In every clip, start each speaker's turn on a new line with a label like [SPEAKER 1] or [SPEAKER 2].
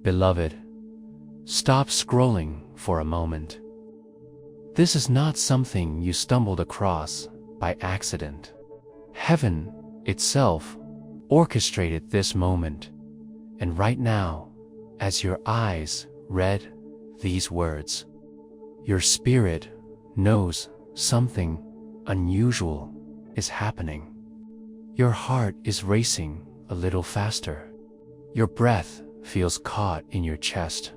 [SPEAKER 1] Beloved, stop scrolling for a moment. This is not something you stumbled across by accident. Heaven itself orchestrated this moment, and right now, as your eyes read these words, your spirit knows something unusual is happening. Your heart is racing a little faster. Your breath feels caught in your chest.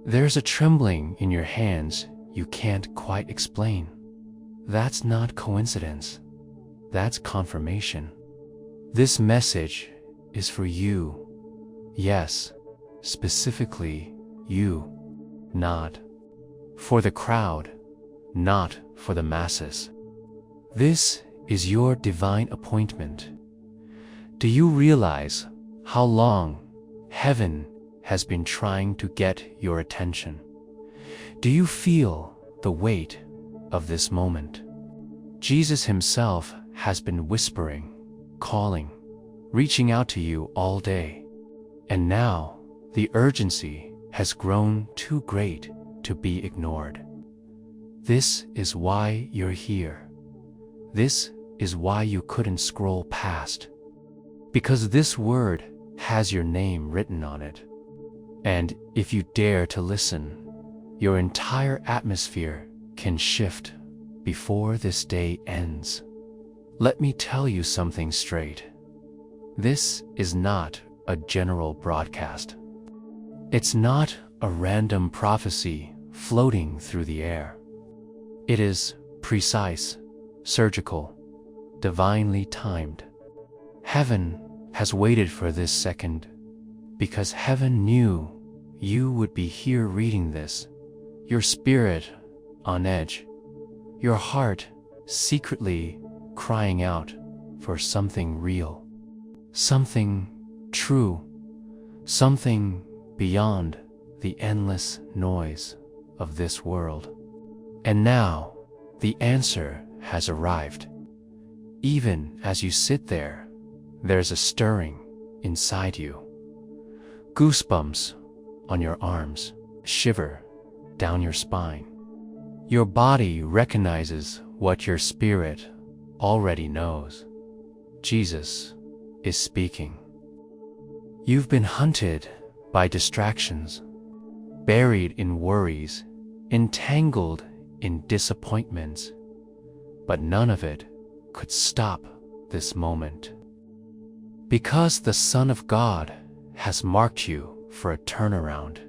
[SPEAKER 1] There's a trembling in your hands you can't quite explain. That's not coincidence. That's confirmation. This message is for you. Yes, specifically you. Not for the crowd, not for the masses. This is your divine appointment. Do you realize how long heaven has been trying to get your attention? Do you feel the weight of this moment? Jesus himself has been whispering, calling, reaching out to you all day. And now the urgency has grown too great to be ignored. This is why you're here. This is why you couldn't scroll past. Because this word has your name written on it. And if you dare to listen, your entire atmosphere can shift before this day ends. Let me tell you something straight. This is not a general broadcast. It's not a random prophecy floating through the air. It is precise, surgical, divinely timed. Heaven has waited for this second because heaven knew you would be here reading this, your spirit on edge, your heart secretly crying out for something real, something true, something beyond the endless noise of this world. And now the answer has arrived. Even as you sit there, there's a stirring inside you. Goosebumps on your arms, shiver down your spine. Your body recognizes what your spirit already knows. Jesus is speaking. You've been hunted by distractions, buried in worries, entangled in disappointments, but none of it could stop this moment. Because the Son of God has marked you for a turnaround,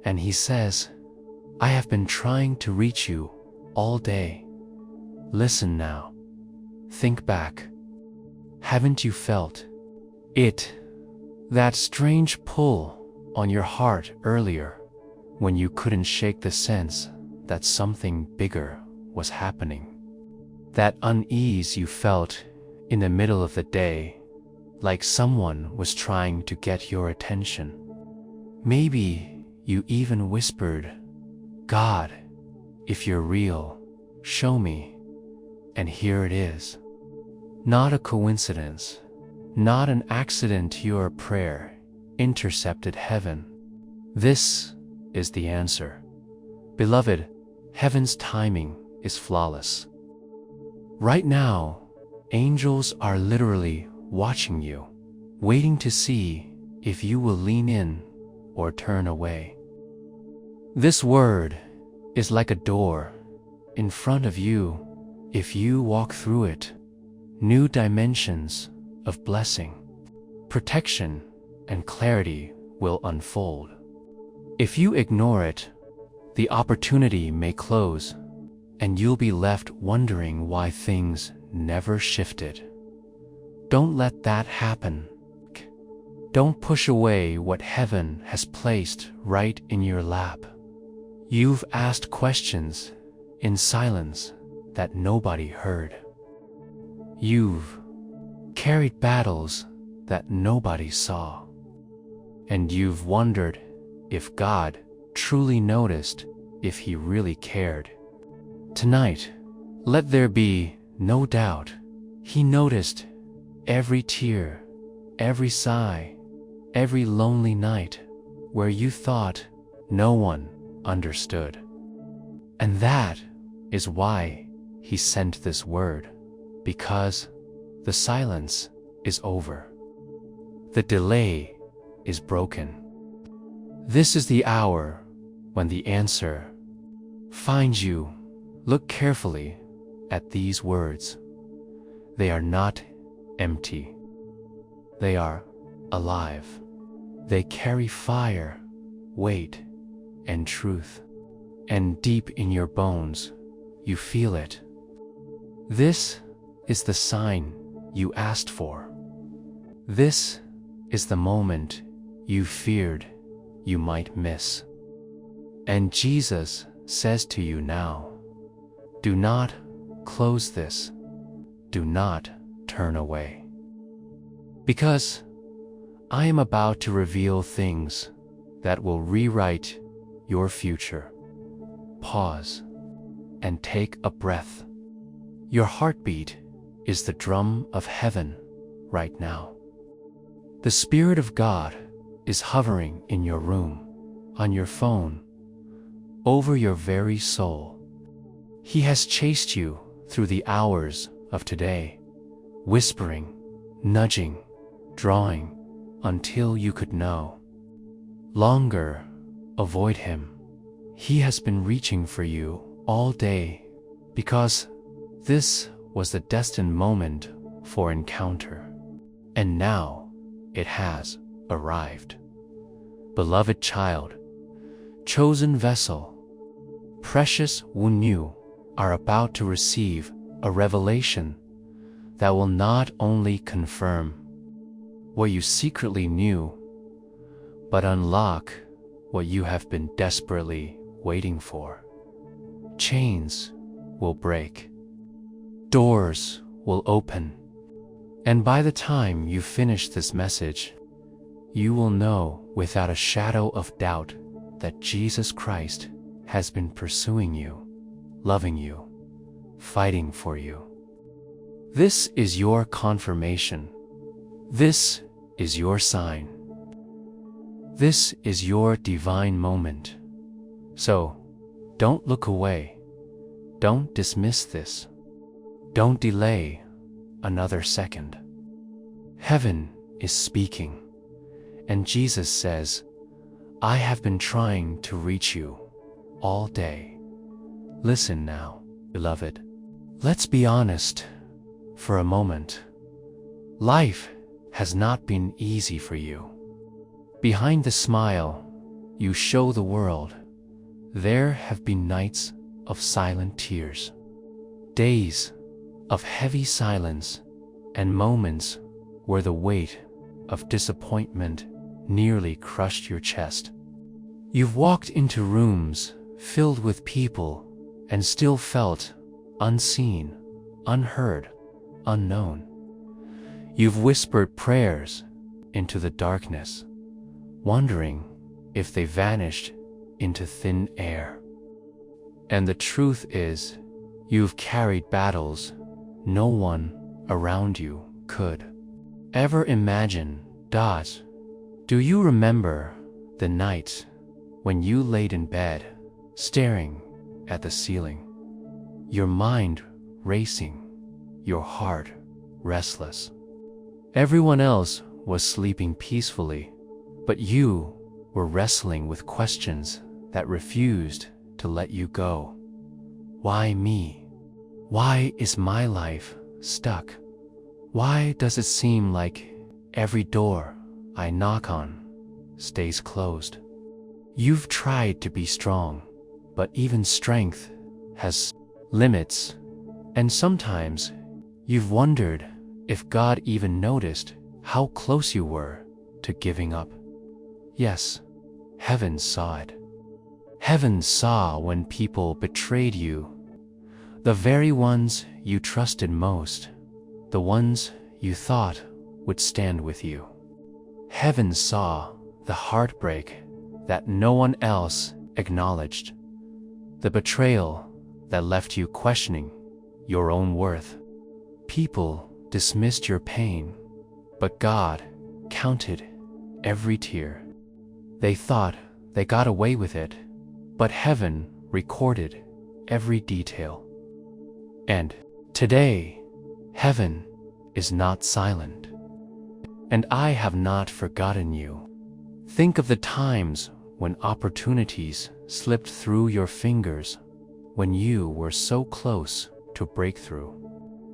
[SPEAKER 1] and he says, I have been trying to reach you all day. Listen now. Think back. Haven't you felt it? That strange pull on your heart earlier when you couldn't shake the sense that something bigger was happening. That unease you felt in the middle of the day, like someone was trying to get your attention. Maybe you even whispered, God, if you're real, show me. And here it is. Not a coincidence, not an accident your prayer intercepted heaven. This is the answer. Beloved, heaven's timing is flawless. Right now, angels are literally watching you, waiting to see if you will lean in or turn away. This word is like a door in front of you. If you walk through it, new dimensions of blessing, protection, and clarity will unfold. If you ignore it, the opportunity may close, and you'll be left wondering why things never shifted. Don't let that happen. Don't push away what heaven has placed right in your lap. You've asked questions in silence that nobody heard. You've carried battles that nobody saw. And you've wondered if God truly noticed, if he really cared. Tonight, let there be no doubt. He noticed every tear, every sigh, every lonely night, where you thought no one understood. And that is why he sent this word, because the silence is over. The delay is broken. This is the hour when the answer finds you. Look carefully at these words. They are not empty. They are alive. They carry fire, weight, and truth. And deep in your bones, you feel it. This is the sign you asked for. This is the moment you feared you might miss. And Jesus says to you now, do not close this. Do not turn away. Because I am about to reveal things that will rewrite your future. Pause and take a breath. Your heartbeat is the drum of heaven right now. The Spirit of God is hovering in your room, on your phone, over your very soul. He has chased you through the hours of today, whispering, nudging, drawing, until you could no longer avoid him. He has been reaching for you all day because this was the destined moment for encounter. And now it has arrived. Beloved child, chosen vessel, precious one, you are about to receive a revelation that will not only confirm what you secretly knew, but unlock what you have been desperately waiting for. Chains will break. Doors will open. And by the time you finish this message, you will know without a shadow of doubt that Jesus Christ has been pursuing you, loving you, fighting for you. This is your confirmation. This is your sign. This is your divine moment. So, don't look away. Don't dismiss this. Don't delay another second. Heaven is speaking, and Jesus says, I have been trying to reach you all day. Listen now, beloved. Let's be honest for a moment. Life has not been easy for you. Behind the smile you show the world, there have been nights of silent tears, days of heavy silence, and moments where the weight of disappointment nearly crushed your chest. You've walked into rooms filled with people and still felt unseen, unheard, unknown. You've whispered prayers into the darkness, wondering if they vanished into thin air. And the truth is, you've carried battles no one around you could ever imagine. Do you remember the nights when you laid in bed, staring at the ceiling, your mind racing, your heart restless? Everyone else was sleeping peacefully, but you were wrestling with questions that refused to let you go. Why me? Why is my life stuck? Why does it seem like every door I knock on stays closed? You've tried to be strong, but even strength has limits. And sometimes you've wondered if God even noticed how close you were to giving up. Yes, heaven saw it. Heaven saw when people betrayed you, the very ones you trusted most, the ones you thought would stand with you. Heaven saw the heartbreak that no one else acknowledged, the betrayal that left you questioning your own worth. People dismissed your pain, but God counted every tear. They thought they got away with it, but heaven recorded every detail. And today, heaven is not silent. And I have not forgotten you. Think of the times when opportunities slipped through your fingers, when you were so close to breakthrough,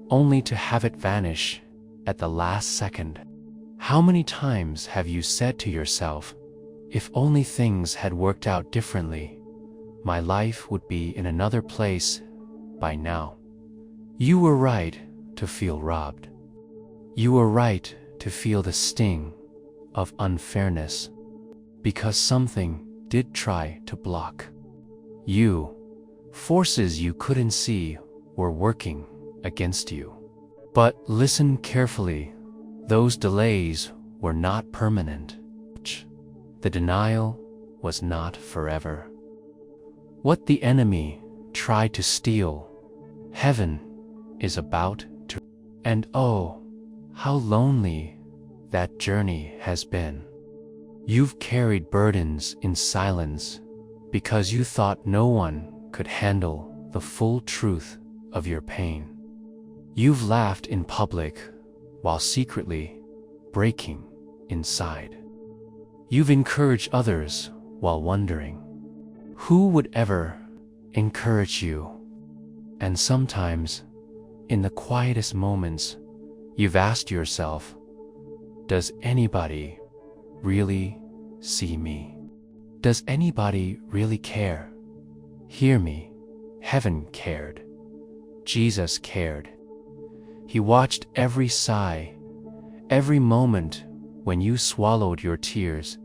[SPEAKER 1] only to have it vanish at the last second. How many times have you said to yourself, if only things had worked out differently, my life would be in another place by now. You were right to feel robbed. You were right to feel the sting of unfairness, because something did try to block you. Forces you couldn't see were working against you. But listen carefully, those delays were not permanent. The denial was not forever. What the enemy tried to steal, heaven is about to. And oh, how lonely that journey has been. You've carried burdens in silence because you thought no one could handle the full truth of your pain. You've laughed in public while secretly breaking inside. You've encouraged others while wondering, who would ever encourage you? And sometimes, in the quietest moments, you've asked yourself, does anybody really see me? Does anybody really care? Hear me, heaven cared. Jesus cared. He watched every sigh, every moment when you swallowed your tears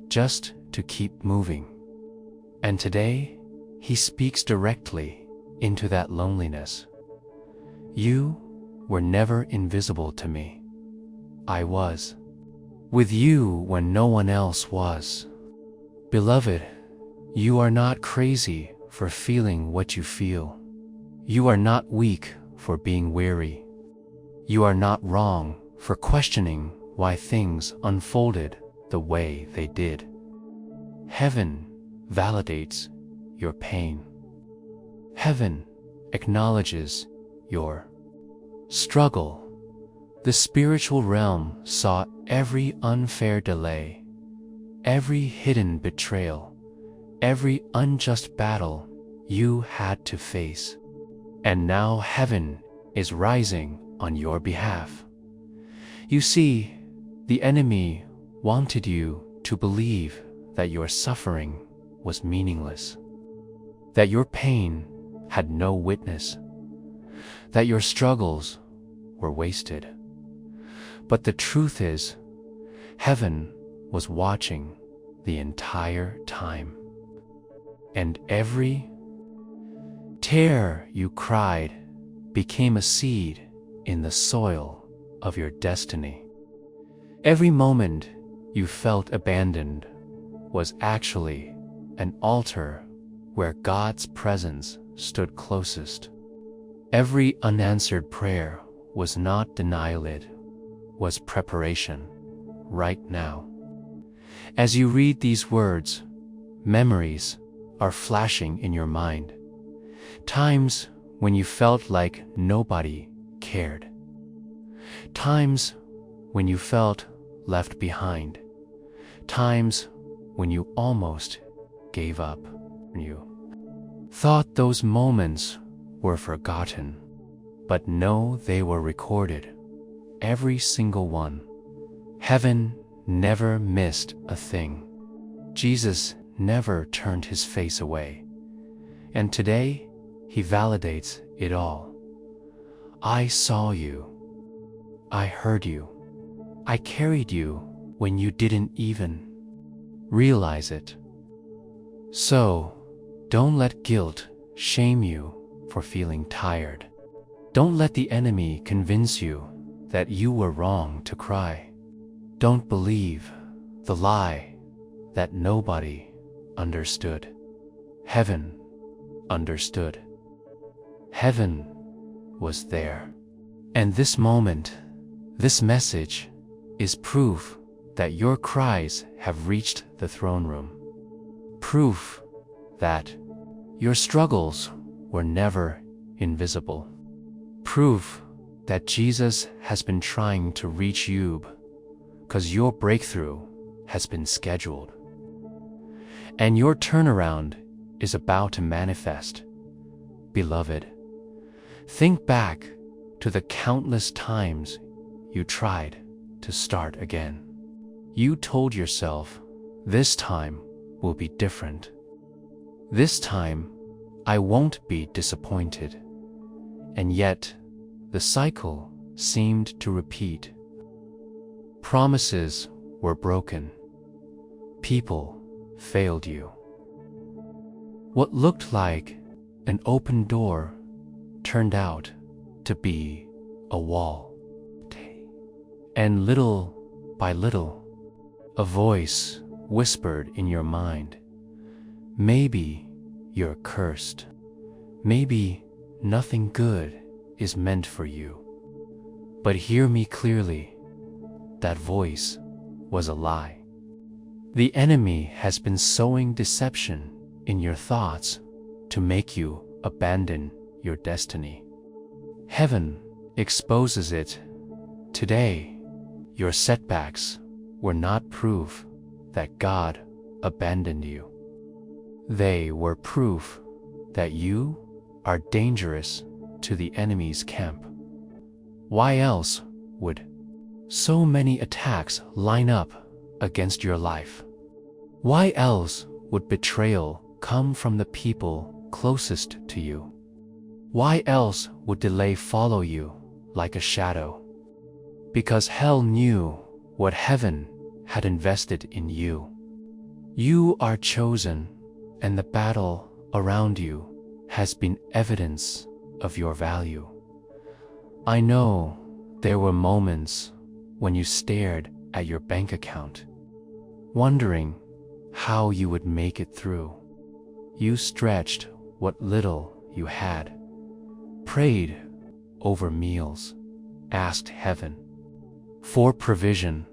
[SPEAKER 1] just to keep moving. And today, he speaks directly into that loneliness. You were never invisible to me. I was with you when no one else was. Beloved, you are not crazy for feeling what you feel. You are not weak for being weary. You are not wrong for questioning why things unfolded the way they did. Heaven validates your pain. Heaven acknowledges your struggle. The spiritual realm saw every unfair delay, every hidden betrayal, every unjust battle you had to face. And now heaven is rising on your behalf. You see, the enemy wanted you to believe that your suffering was meaningless, that your pain had no witness, that your struggles were wasted. But the truth is, heaven was watching the entire time. And every tear you cried became a seed in the soil of your destiny. Every moment you felt abandoned was actually an altar where God's presence stood closest. Every unanswered prayer was not denial, it was preparation right now. As you read these words, memories are flashing in your mind. Times when you felt like nobody cared. Times when you felt left behind. Times when you almost gave up. You thought those moments were forgotten, but no, they were recorded. Every single one. Heaven never missed a thing. Jesus never turned his face away. And today, he validates it all. I saw you. I heard you. I carried you when you didn't even realize it. So, don't let guilt shame you for feeling tired. Don't let the enemy convince you that you were wrong to cry. Don't believe the lie that nobody understood. Heaven understood. Heaven was there. And this moment, this message, is proof that your cries have reached the throne room. Proof that your struggles were never invisible. Proof that Jesus has been trying to reach you, because your breakthrough has been scheduled. And your turnaround is about to manifest. Beloved, think back to the countless times you tried to start again. You told yourself, this time will be different. This time, I won't be disappointed. And yet, the cycle seemed to repeat. Promises were broken. People failed you. What looked like an open door turned out to be a wall. And little by little, a voice whispered in your mind, maybe you're cursed. Maybe nothing good is meant for you. But hear me clearly, that voice was a lie. The enemy has been sowing deception in your thoughts to make you abandon your destiny. Heaven exposes it. Today, your setbacks were not proof that God abandoned you. They were proof that you are dangerous to the enemy's camp. Why else would so many attacks line up against your life? Why else would betrayal come from the people closest to you? Why else would delay follow you like a shadow? Because hell knew what heaven had invested in you. You are chosen, and the battle around you has been evidence of your value. I know there were moments when you stared at your bank account, wondering how you would make it through. You stretched what little you had, prayed over meals, asked heaven for provision,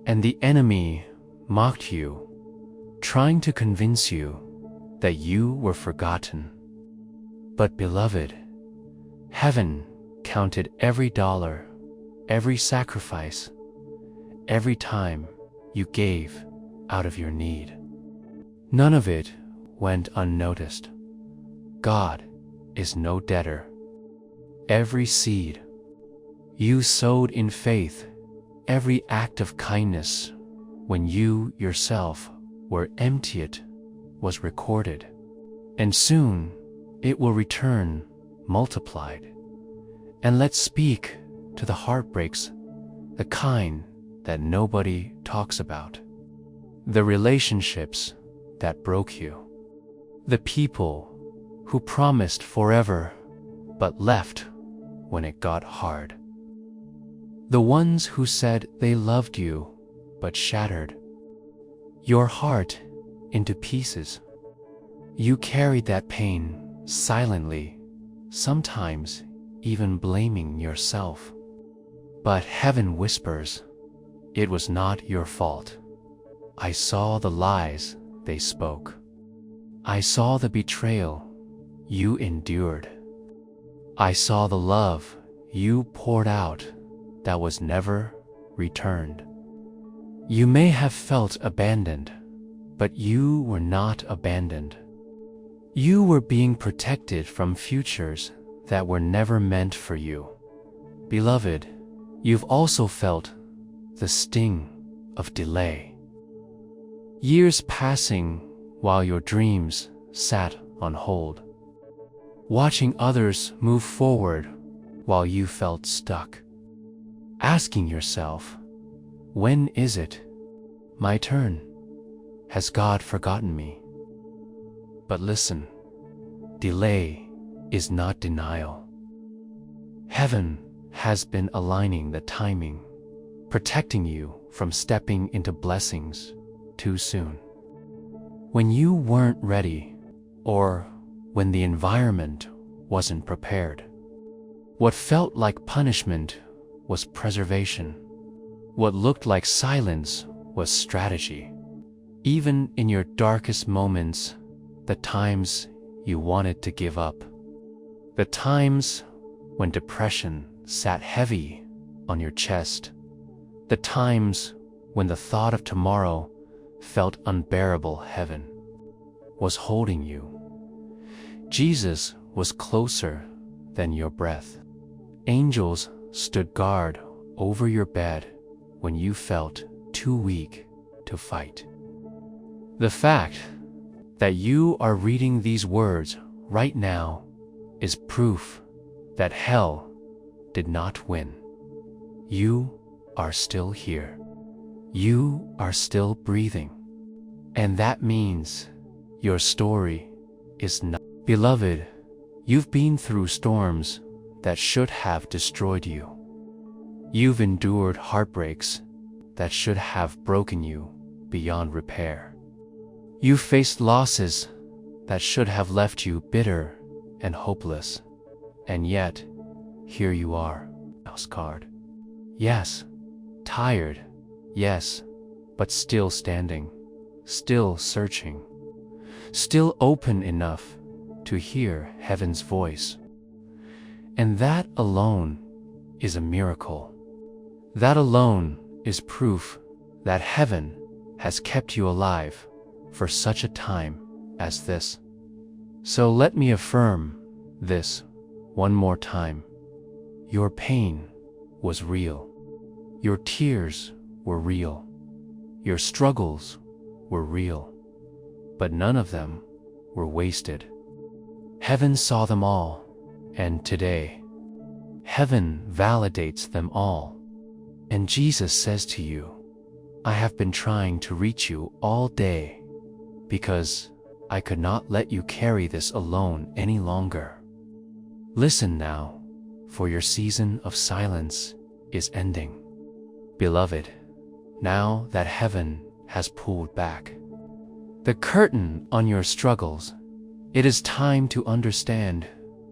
[SPEAKER 1] and the enemy mocked you, trying to convince you that you were forgotten. But beloved, heaven counted every dollar, every sacrifice, every time you gave out of your need. None of it went unnoticed. God is no debtor. Every seed you sowed in faith, every act of kindness when you yourself were emptied was recorded, and soon it will return multiplied. And let's speak to the heartbreaks, the kind that nobody talks about, the relationships that broke you, the people who promised forever but left when it got hard, the ones who said they loved you but shattered your heart into pieces. You carried that pain silently, sometimes even blaming yourself. But heaven whispers, it was not your fault. I saw the lies they spoke. I saw the betrayal you endured. I saw the love you poured out that was never returned. You may have felt abandoned, but you were not abandoned. You were being protected from futures that were never meant for you. Beloved, you've also felt the sting of delay. Years passing while your dreams sat on hold. Watching others move forward while you felt stuck. Asking yourself, when is it my turn? Has God forgotten me? But listen, delay is not denial. Heaven has been aligning the timing, protecting you from stepping into blessings too soon. When you weren't ready, or when the environment wasn't prepared, what felt like punishment was preservation. What looked like silence was strategy. Even in your darkest moments, the times you wanted to give up, the times when depression sat heavy on your chest, the times when the thought of tomorrow felt unbearable, heaven was holding you. Jesus was closer than your breath. Angels stood guard over your bed when you felt too weak to fight. The fact that you are reading these words right now is proof that hell did not win. You are still here. You are still breathing. And that means your story is not. Beloved, you've been through storms that should have destroyed you. You've endured heartbreaks that should have broken you beyond repair. You've faced losses that should have left you bitter and hopeless. And yet, here you are, scarred. Yes, tired, yes, but still standing, still searching, still open enough to hear heaven's voice. And that alone is a miracle. That alone is proof that heaven has kept you alive for such a time as this. So let me affirm this one more time. Your pain was real. Your tears were real. Your struggles were real. But none of them were wasted. Heaven saw them all, and today, heaven validates them all. And Jesus says to you, I have been trying to reach you all day because I could not let you carry this alone any longer. Listen now, for your season of silence is ending. Beloved, now that heaven has pulled back the curtain on your struggles, it is time to understand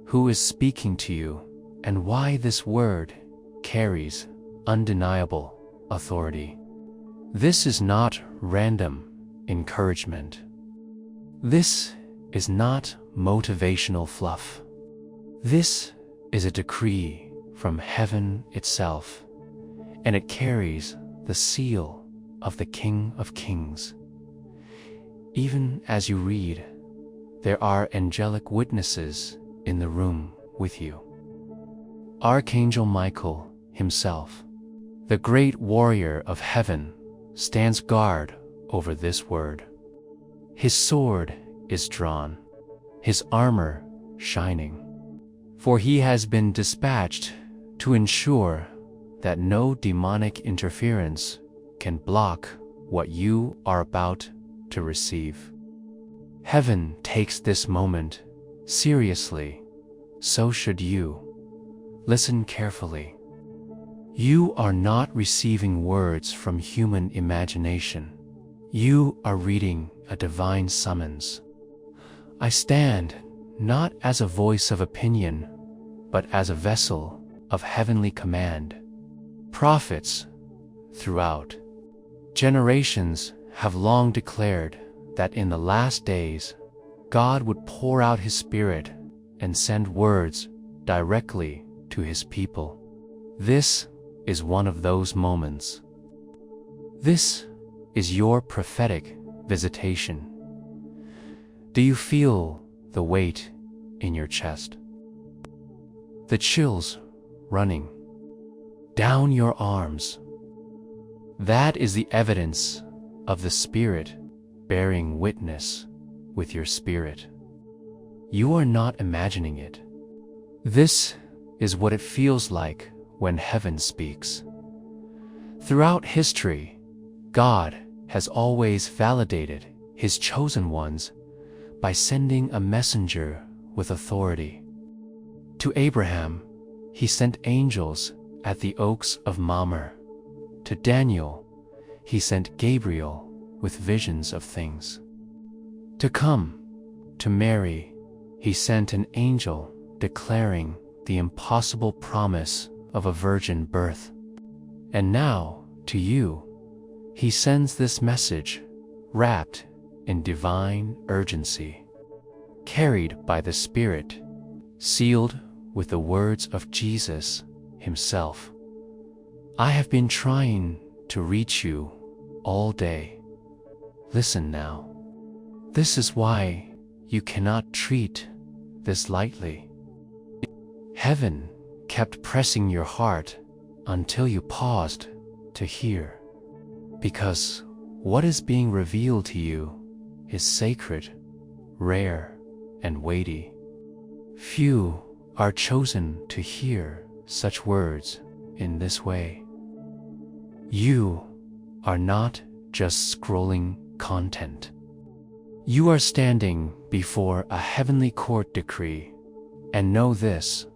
[SPEAKER 1] who is speaking to you and why this word carries undeniable authority. This is not random encouragement. This is not motivational fluff. This is a decree from heaven itself, and it carries the seal of the King of Kings. Even as you read, there are angelic witnesses in the room with you. Archangel Michael himself, the great warrior of heaven, stands guard over this word. His sword is drawn, his armor shining, for he has been dispatched to ensure that no demonic interference can block what you are about to receive. Heaven takes this moment seriously, so should you. Listen carefully. You are not receiving words from human imagination. You are reading a divine summons. I stand not as a voice of opinion, but as a vessel of heavenly command. Prophets throughout generations have long declared that in the last days, God would pour out His Spirit and send words directly to His people. This is one of those moments. This is your prophetic visitation. Do you feel the weight in your chest? The chills running down your arms? That is the evidence of the Spirit bearing witness with your spirit. You are not imagining it. This is what it feels like when heaven speaks. Throughout history, God has always validated His chosen ones by sending a messenger with authority. To Abraham, He sent angels at the oaks of Mamre. To Daniel, He sent Gabriel with visions of things to come. To Mary, He sent an angel declaring the impossible promise of a virgin birth. And now, To you, he sends this message, wrapped in divine urgency, carried by the Spirit, sealed with the words of Jesus himself. I have been trying to reach you all day. Listen now. This is why you cannot treat this lightly. Heaven kept pressing your heart until you paused to hear. Because what is being revealed to you is sacred, rare, and weighty. Few are chosen to hear such words in this way. You are not just scrolling content. You are standing before a heavenly court decree, and know this: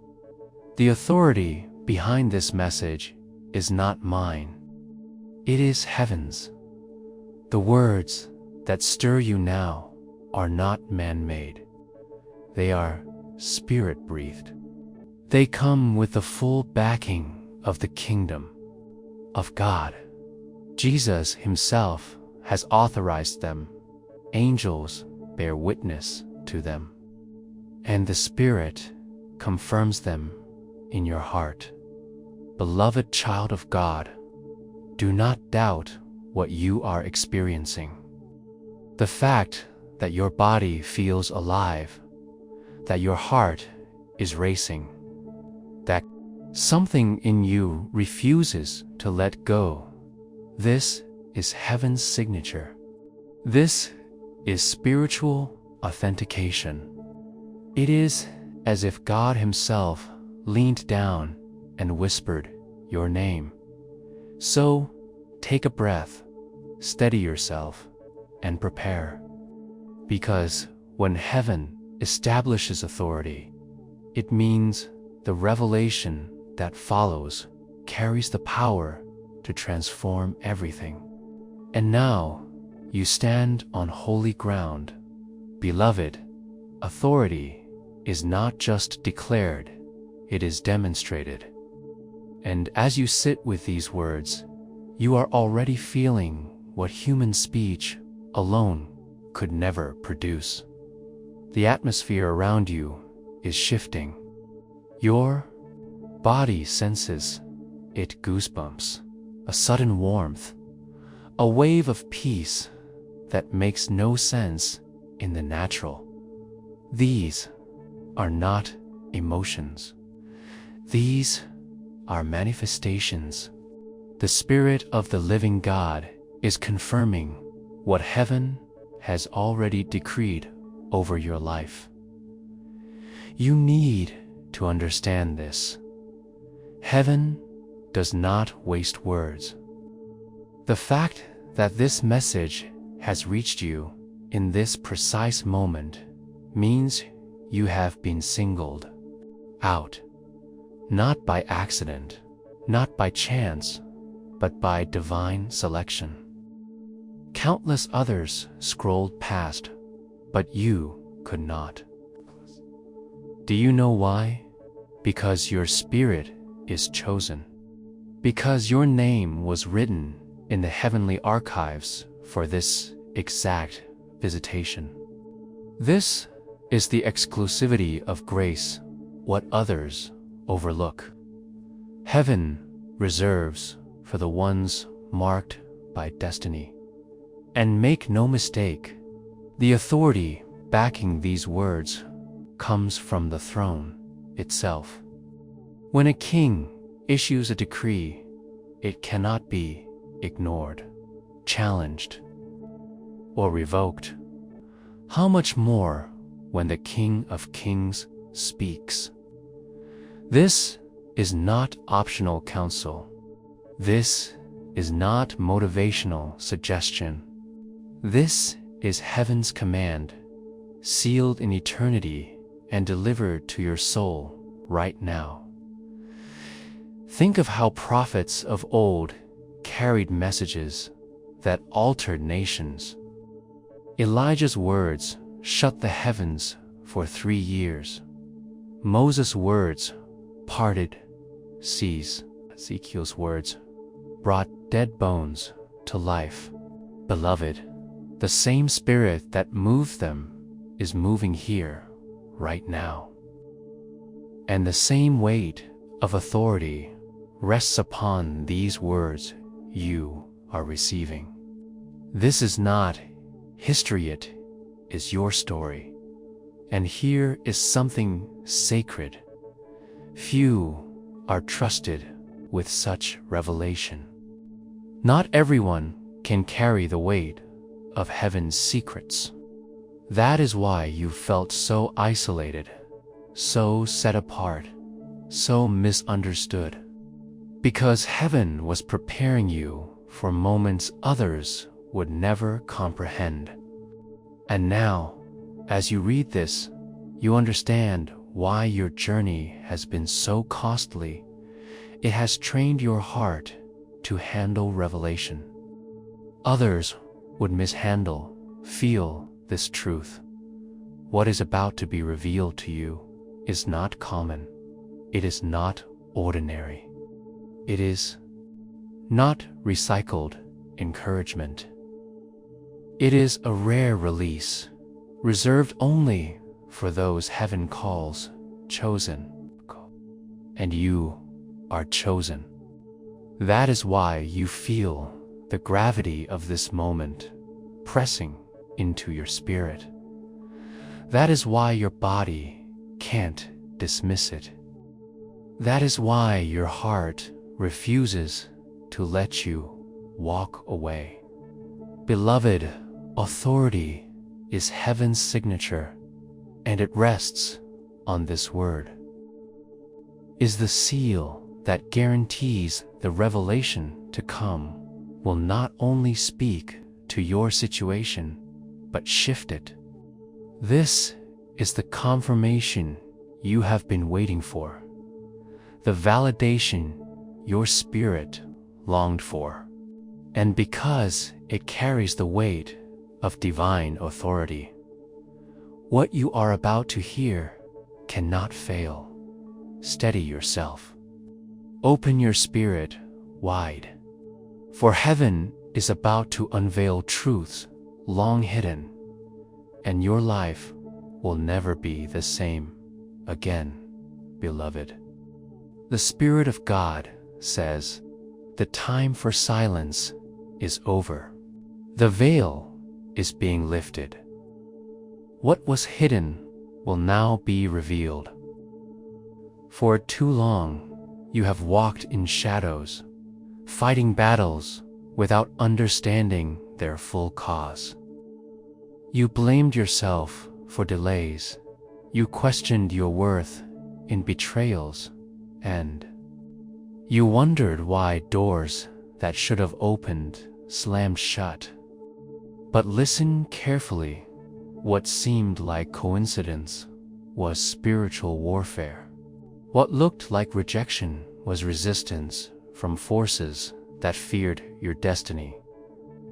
[SPEAKER 1] the authority behind this message is not mine. It is heaven's. The words that stir you now are not man-made. They are Spirit-breathed. They come with the full backing of the kingdom of God. Jesus himself has authorized them. Angels bear witness to them, and the Spirit confirms them in your heart. Beloved child of God, do not doubt what you are experiencing. The fact that your body feels alive, that your heart is racing, that something in you refuses to let go, this is heaven's signature. This is spiritual authentication. It is as if God himself leaned down and whispered your name. So, take a breath, steady yourself, and prepare. Because when heaven establishes authority, it means the revelation that follows carries the power to transform everything. And now, you stand on holy ground. Beloved, authority is not just declared, it is demonstrated. And as you sit with these words, you are already feeling what human speech alone could never produce. The atmosphere around you is shifting. Your body senses it: goosebumps, a sudden warmth, a wave of peace that makes no sense in the natural. These are not emotions. These are manifestations. The Spirit of the living God is confirming what heaven has already decreed over your life. You need to understand this. Heaven does not waste words. The fact that this message has reached you in this precise moment means you have been singled out, not by accident, not by chance, but by divine selection. Countless others scrolled past, but you could not. Do you know why? Because your spirit is chosen. Because your name was written in the heavenly archives for this exact visitation. This is the exclusivity of grace, what others overlook. Heaven reserves for the ones marked by destiny. And make no mistake, the authority backing these words comes from the throne itself. When a king issues a decree, it cannot be ignored, challenged, or revoked. How much more when the King of Kings speaks? This is not optional counsel. This is not motivational suggestion. This is heaven's command, sealed in eternity and delivered to your soul right now. Think of how prophets of old carried messages that altered nations. Elijah's words shut the heavens for 3 years. Moses' words parted seas. Ezekiel's words brought dead bones to life. Beloved, the same spirit that moved them is moving here, right now. And the same weight of authority rests upon these words you are receiving. This is not history, it is your story. And here is something sacred. Few are trusted with such revelation. Not everyone can carry the weight of heaven's secrets. That is why you felt so isolated, so set apart, so misunderstood. Because heaven was preparing you for moments others would never comprehend. And now, as you read this, you understand why your journey has been so costly. It has trained your heart to handle revelation. Others would mishandle, feel this truth. What is about to be revealed to you is not common. It is not ordinary. It is not recycled encouragement. It is a rare release, reserved only for those heaven calls chosen. And you are chosen. That is why you feel the gravity of this moment pressing into your spirit. That is why your body can't dismiss it. That is why your heart refuses to let you walk away. Beloved, authority is heaven's signature, and it rests on this word. Is the seal that guarantees the revelation to come will not only speak to your situation, but shift it. This is the confirmation you have been waiting for, the validation your spirit longed for. And because it carries the weight of divine authority, what you are about to hear cannot fail. Steady yourself. Open your spirit wide. For heaven is about to unveil truths long hidden, and your life will never be the same again, beloved. The Spirit of God says, the time for silence is over. The veil is being lifted. What was hidden will now be revealed. For too long, you have walked in shadows, fighting battles without understanding their full cause. You blamed yourself for delays. You questioned your worth in betrayals, and you wondered why doors that should have opened slammed shut. But listen carefully. What seemed like coincidence was spiritual warfare. What looked like rejection was resistance from forces that feared your destiny.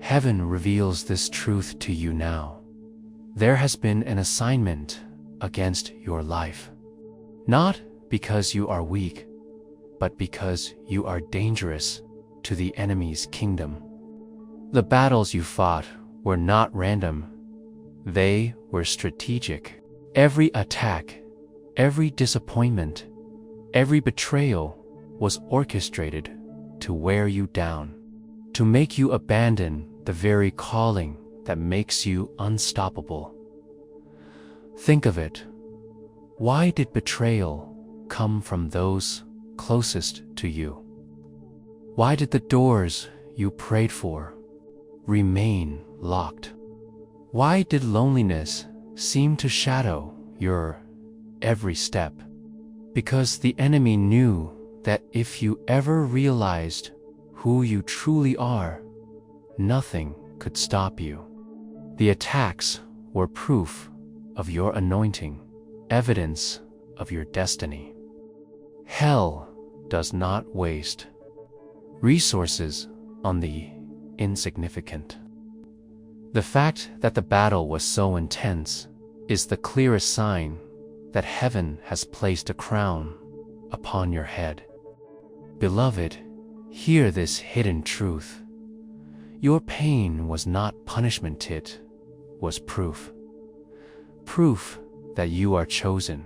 [SPEAKER 1] Heaven reveals this truth to you now. There has been an assignment against your life. Not because you are weak, but because you are dangerous to the enemy's kingdom. The battles you fought were not random. They were strategic. Every attack, every disappointment, every betrayal was orchestrated to wear you down, to make you abandon the very calling that makes you unstoppable. Think of it. Why did betrayal come from those closest to you? Why did the doors you prayed for remain locked? Why did loneliness seem to shadow your every step? Because the enemy knew that if you ever realized who you truly are, nothing could stop you. The attacks were proof of your anointing, evidence of your destiny. Hell does not waste resources on the insignificant. The fact that the battle was so intense is the clearest sign that heaven has placed a crown upon your head. Beloved, Hear this hidden truth. Your pain was not punishment, it was proof. Proof that you are chosen.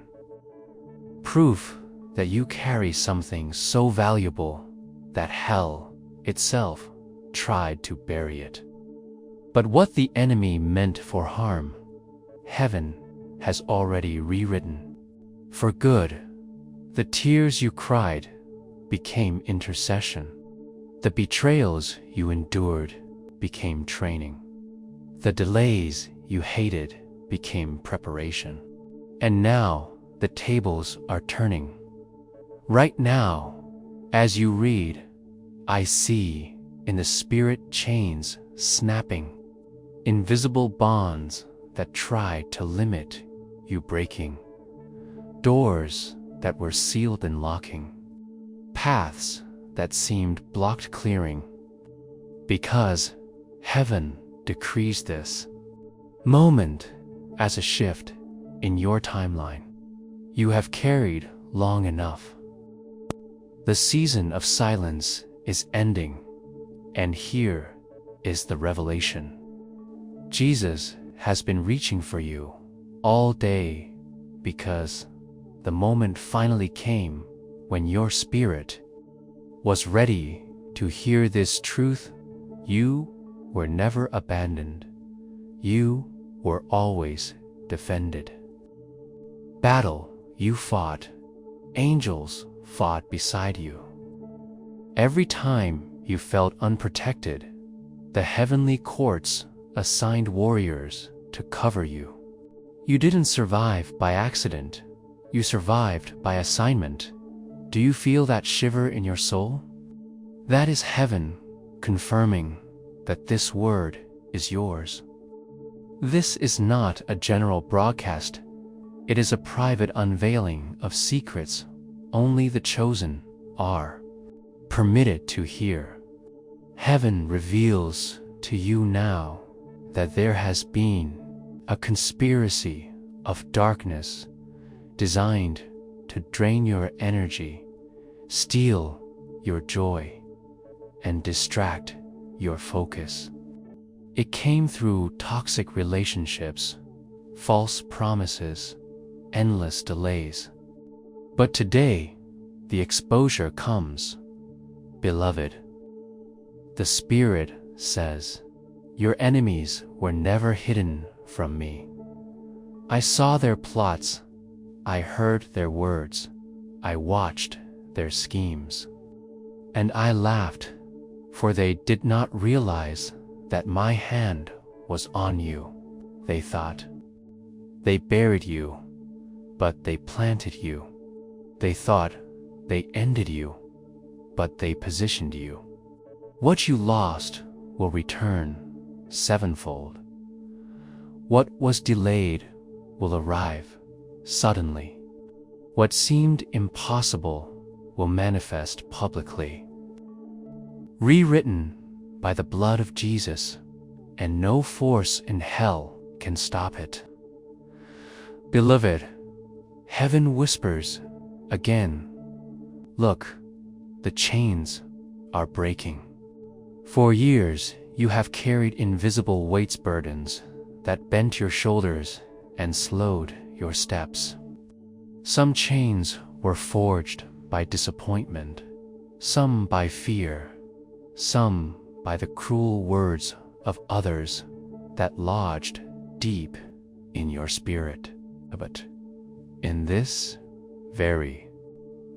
[SPEAKER 1] Proof that you carry something so valuable that hell itself tried to bury it. But what the enemy meant for harm, heaven has already rewritten. For good, the tears you cried became intercession. The betrayals you endured became training. The delays you hated became preparation. And now the tables are turning. Right now, as you read, I see in the spirit chains snapping, invisible bonds that try to limit you breaking, doors that were sealed and locking, paths that seemed blocked clearing, because heaven decrees this moment as a shift in your timeline you have carried long enough. The season of silence is ending, and here is the revelation. Jesus has been reaching for you all day because the moment finally came when your spirit was ready to hear this truth. You were never abandoned. You were always defended. Battle you fought, angels fought beside you. Every time you felt unprotected, the heavenly courts assigned warriors to cover you. You didn't survive by accident. You survived by assignment. Do you feel that shiver in your soul? That is heaven confirming that this word is yours. This is not a general broadcast. It is a private unveiling of secrets only the chosen are permitted to hear. Heaven reveals to you now that there has been a conspiracy of darkness designed to drain your energy, steal your joy, and distract your focus. It came through toxic relationships, false promises, endless delays. But today, the exposure comes. Beloved, the Spirit says, your enemies were never hidden from me. I saw their plots. I heard their words. I watched their schemes. And I laughed, for they did not realize that my hand was on you. They thought. They buried you, but they planted you. They thought they ended you, but they positioned you. What you lost will return sevenfold. What was delayed will arrive suddenly. What seemed impossible will manifest publicly. Rewritten by the blood of Jesus, and no force in hell can stop it. Beloved, heaven whispers again, look, the chains are breaking. For years, you have carried invisible weights, burdens that bent your shoulders and slowed your steps. Some chains were forged by disappointment, some by fear, some by the cruel words of others that lodged deep in your spirit. But in this very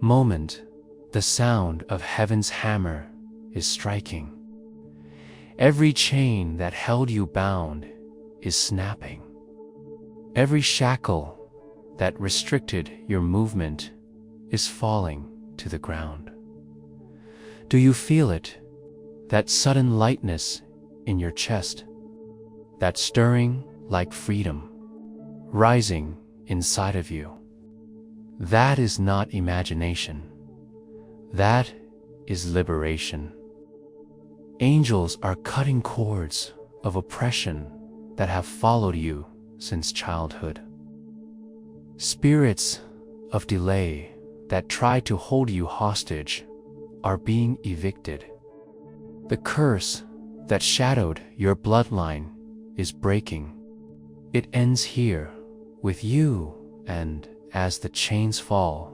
[SPEAKER 1] moment, the sound of heaven's hammer is striking. Every chain that held you bound is snapping. Every shackle that restricted your movement is falling to the ground. Do you feel it? That sudden lightness in your chest, that stirring like freedom, rising inside of you. That is not imagination. That is liberation. Angels are cutting cords of oppression that have followed you since childhood. Spirits of delay that try to hold you hostage are being evicted. The curse that shadowed your bloodline is breaking. It ends here with you, and as the chains fall,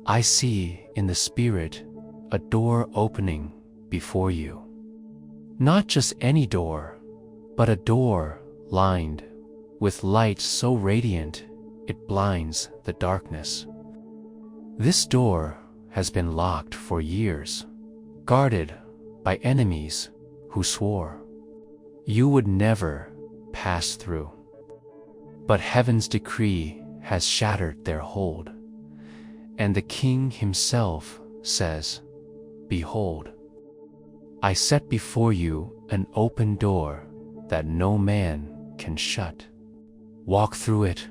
[SPEAKER 1] I see in the spirit a door opening before you. Not just any door, but a door lined with light so radiant it blinds the darkness. This door has been locked for years, guarded by enemies who swore you would never pass through. But heaven's decree has shattered their hold, and the King himself says, "Behold, I set before you an open door that no man can shut. Walk through it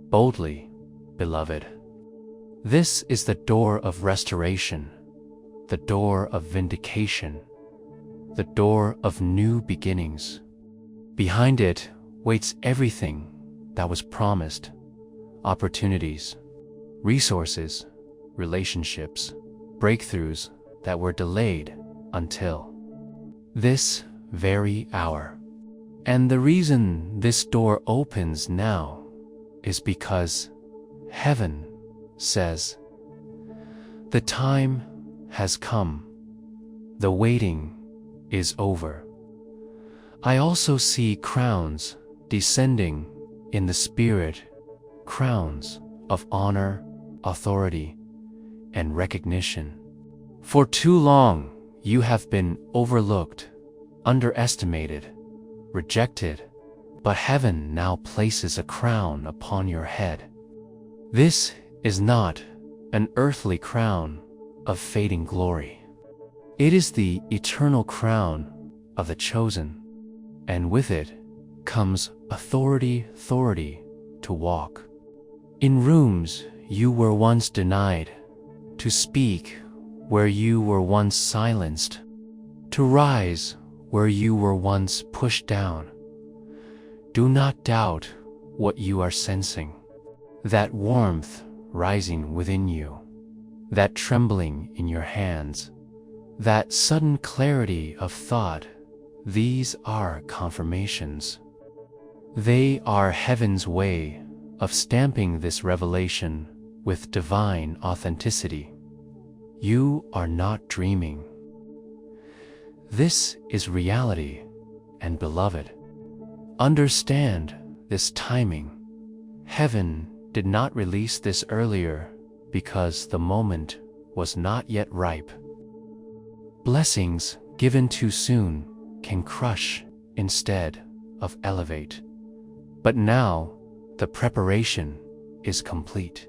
[SPEAKER 1] boldly, beloved." This is the door of restoration, the door of vindication, the door of new beginnings. Behind it waits everything that was promised: opportunities, resources, relationships, breakthroughs that were delayed until this very hour. And the reason this door opens now is because heaven says, "The time has come. The waiting is over." I also see crowns descending in the spirit, crowns of honor, authority, and recognition. For too long, you have been overlooked, underestimated, rejected, but heaven now places a crown upon your head. This is not an earthly crown of fading glory. It is the eternal crown of the chosen, and with it comes authority to walk in rooms you were once denied, to speak where you were once silenced, to rise where you were once pushed down. Do not doubt what you are sensing, that warmth rising within you, that trembling in your hands, that sudden clarity of thought. These are confirmations. They are heaven's way of stamping this revelation with divine authenticity. You are not dreaming. This is reality, and beloved, understand this timing. Heaven did not release this earlier because the moment was not yet ripe. Blessings given too soon can crush instead of elevate. But now the preparation is complete.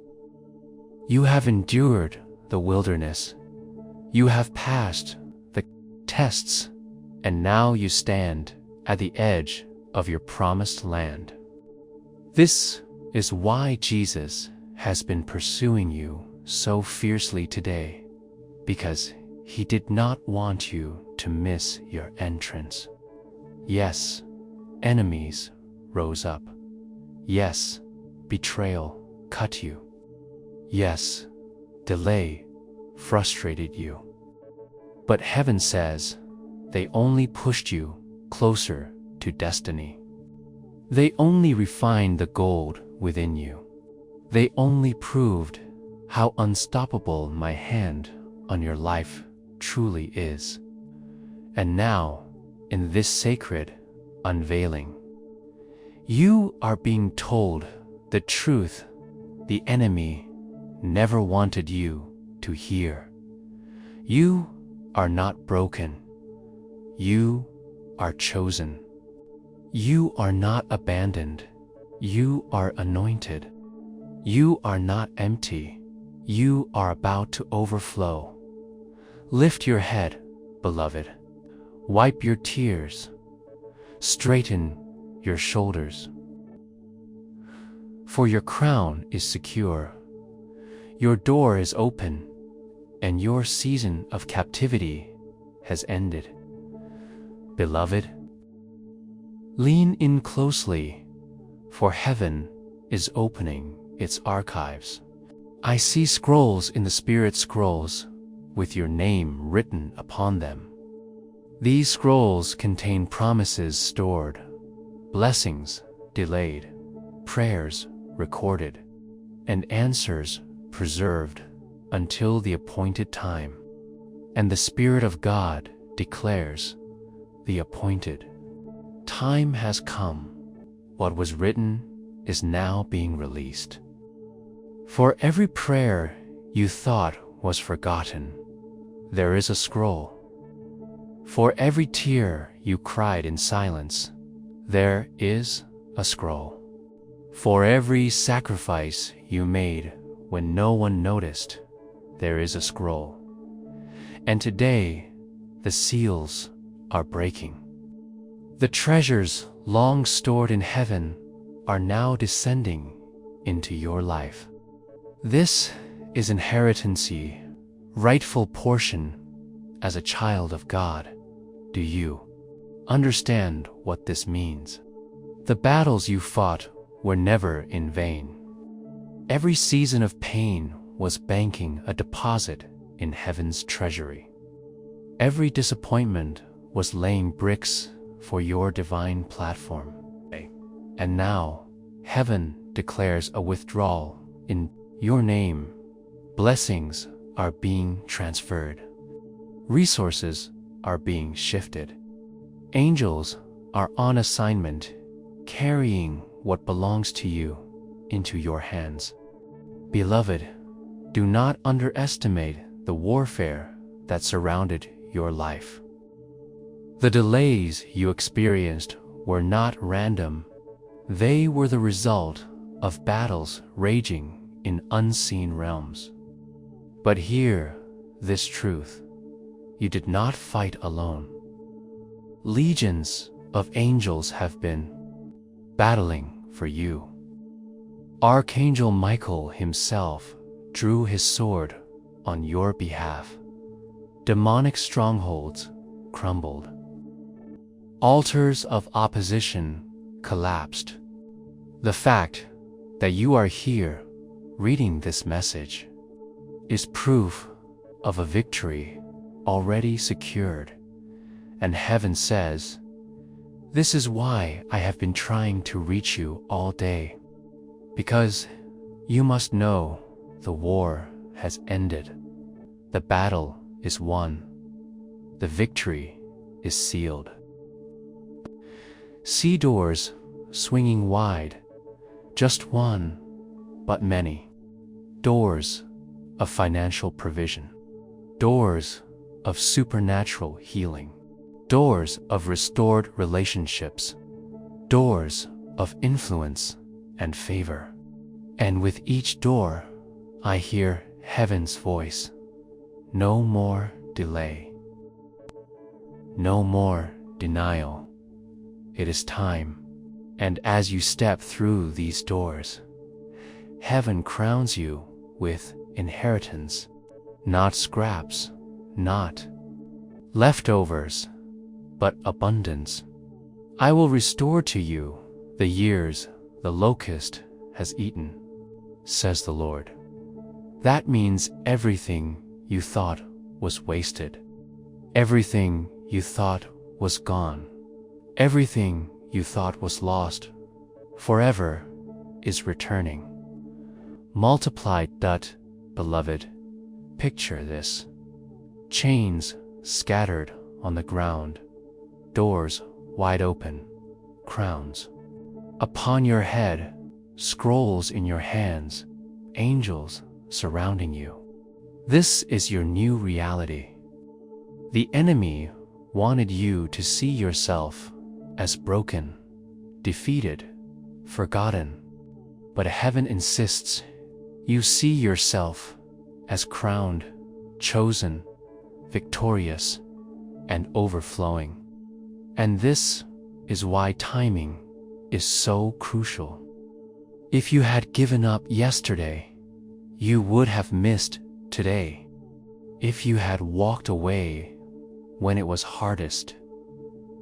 [SPEAKER 1] You have endured the wilderness. You have passed the tests, and now you stand at the edge of your promised land. This is why Jesus has been pursuing you so fiercely today, because he did not want you to miss your entrance. Yes, enemies rose up. Yes, betrayal cut you. Yes, delay frustrated you. But heaven says they only pushed you closer to destiny. They only refined the gold within you. They only proved how unstoppable my hand on your life truly is. And now, in this sacred unveiling, you are being told the truth the enemy never wanted you to hear. You are not broken. You are chosen. You are not abandoned. You are anointed. You are not empty. You are about to overflow. Lift your head, beloved. Wipe your tears. Straighten your shoulders. For your crown is secure. Your door is open, and your season of captivity has ended. Beloved, lean in closely, for heaven is opening its archives. I see scrolls in the spirit, scrolls with your name written upon them. These scrolls contain promises stored, blessings delayed, prayers recorded, and answers preserved until the appointed time. And the Spirit of God declares, the appointed time has come. What was written is now being released. For every prayer you thought was forgotten, there is a scroll. For every tear you cried in silence, there is a scroll. For every sacrifice you made when no one noticed, there is a scroll. And today, the seals are breaking. The treasures long stored in heaven are now descending into your life. This is inheritance, rightful portion as a child of God. Do you understand what this means? The battles you fought were never in vain. Every season of pain was banking a deposit in heaven's treasury. Every disappointment was laying bricks for your divine platform. And now, heaven declares a withdrawal in your name. Blessings are being transferred. Resources are being shifted. Angels are on assignment, carrying what belongs to you into your hands. Beloved, do not underestimate the warfare that surrounded your life. The delays you experienced were not random. They were the result of battles raging in unseen realms. But hear this truth: you did not fight alone. Legions of angels have been battling for you. Archangel Michael himself drew his sword on your behalf. Demonic strongholds crumbled. Altars of opposition collapsed. The fact that you are here reading this message is proof of a victory already secured. And heaven says, this is why I have been trying to reach you all day. Because you must know the war has ended. The battle is won. The victory is sealed. See doors swinging wide, just one, but many. Doors of financial provision. Doors of supernatural healing. Doors of restored relationships. Doors of influence and favor. And with each door, I hear heaven's voice. No more delay. No more denial. It is time. And as you step through these doors, heaven crowns you with inheritance, not scraps, not leftovers, but abundance. I will restore to you the years the locust has eaten, says the Lord. That means everything you thought was wasted, everything you thought was gone, everything you thought was lost, forever is returning. Multiplied. Beloved, picture this. Chains scattered on the ground, doors wide open, crowns upon your head, scrolls in your hands, angels surrounding you. This is your new reality. The enemy wanted you to see yourself as broken, defeated, forgotten. But heaven insists you see yourself as crowned, chosen, victorious, and overflowing. And this is why timing is so crucial. If you had given up yesterday, you would have missed today. If you had walked away when it was hardest,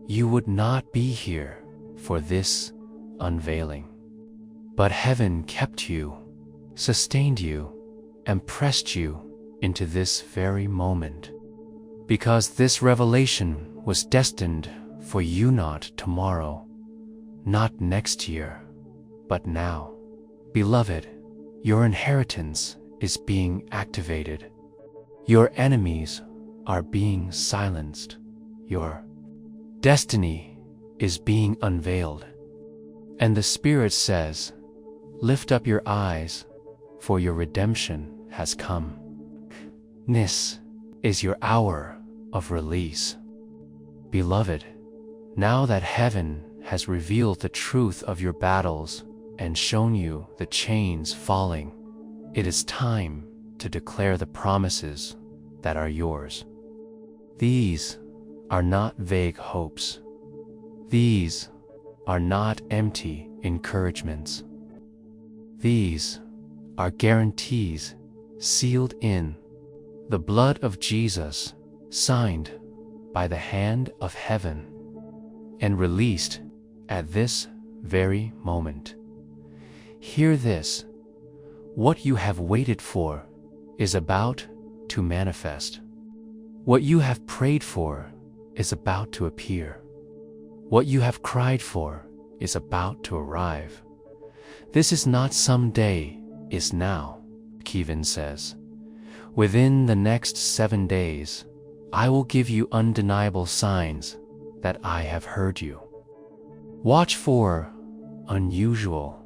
[SPEAKER 1] you would not be here for this unveiling. But heaven kept you, sustained you, and pressed you into this very moment, because this revelation was destined for you, not tomorrow, not next year, but now. Beloved, your inheritance is being activated. Your enemies are being silenced. Your destiny is being unveiled. And the Spirit says, lift up your eyes, for your redemption has come. This is your hour of release. Beloved, now that heaven has revealed the truth of your battles and shown you the chains falling, it is time to declare the promises that are yours. These are not vague hopes. These are not empty encouragements. These are guarantees sealed in the blood of Jesus, signed by the hand of heaven, and released at this very moment. Hear this: what you have waited for is about to manifest. What you have prayed for is about to appear. What you have cried for is about to arrive. This is not someday, is now, Kevin says. Within the next 7 days, I will give you undeniable signs that I have heard you. Watch for unusual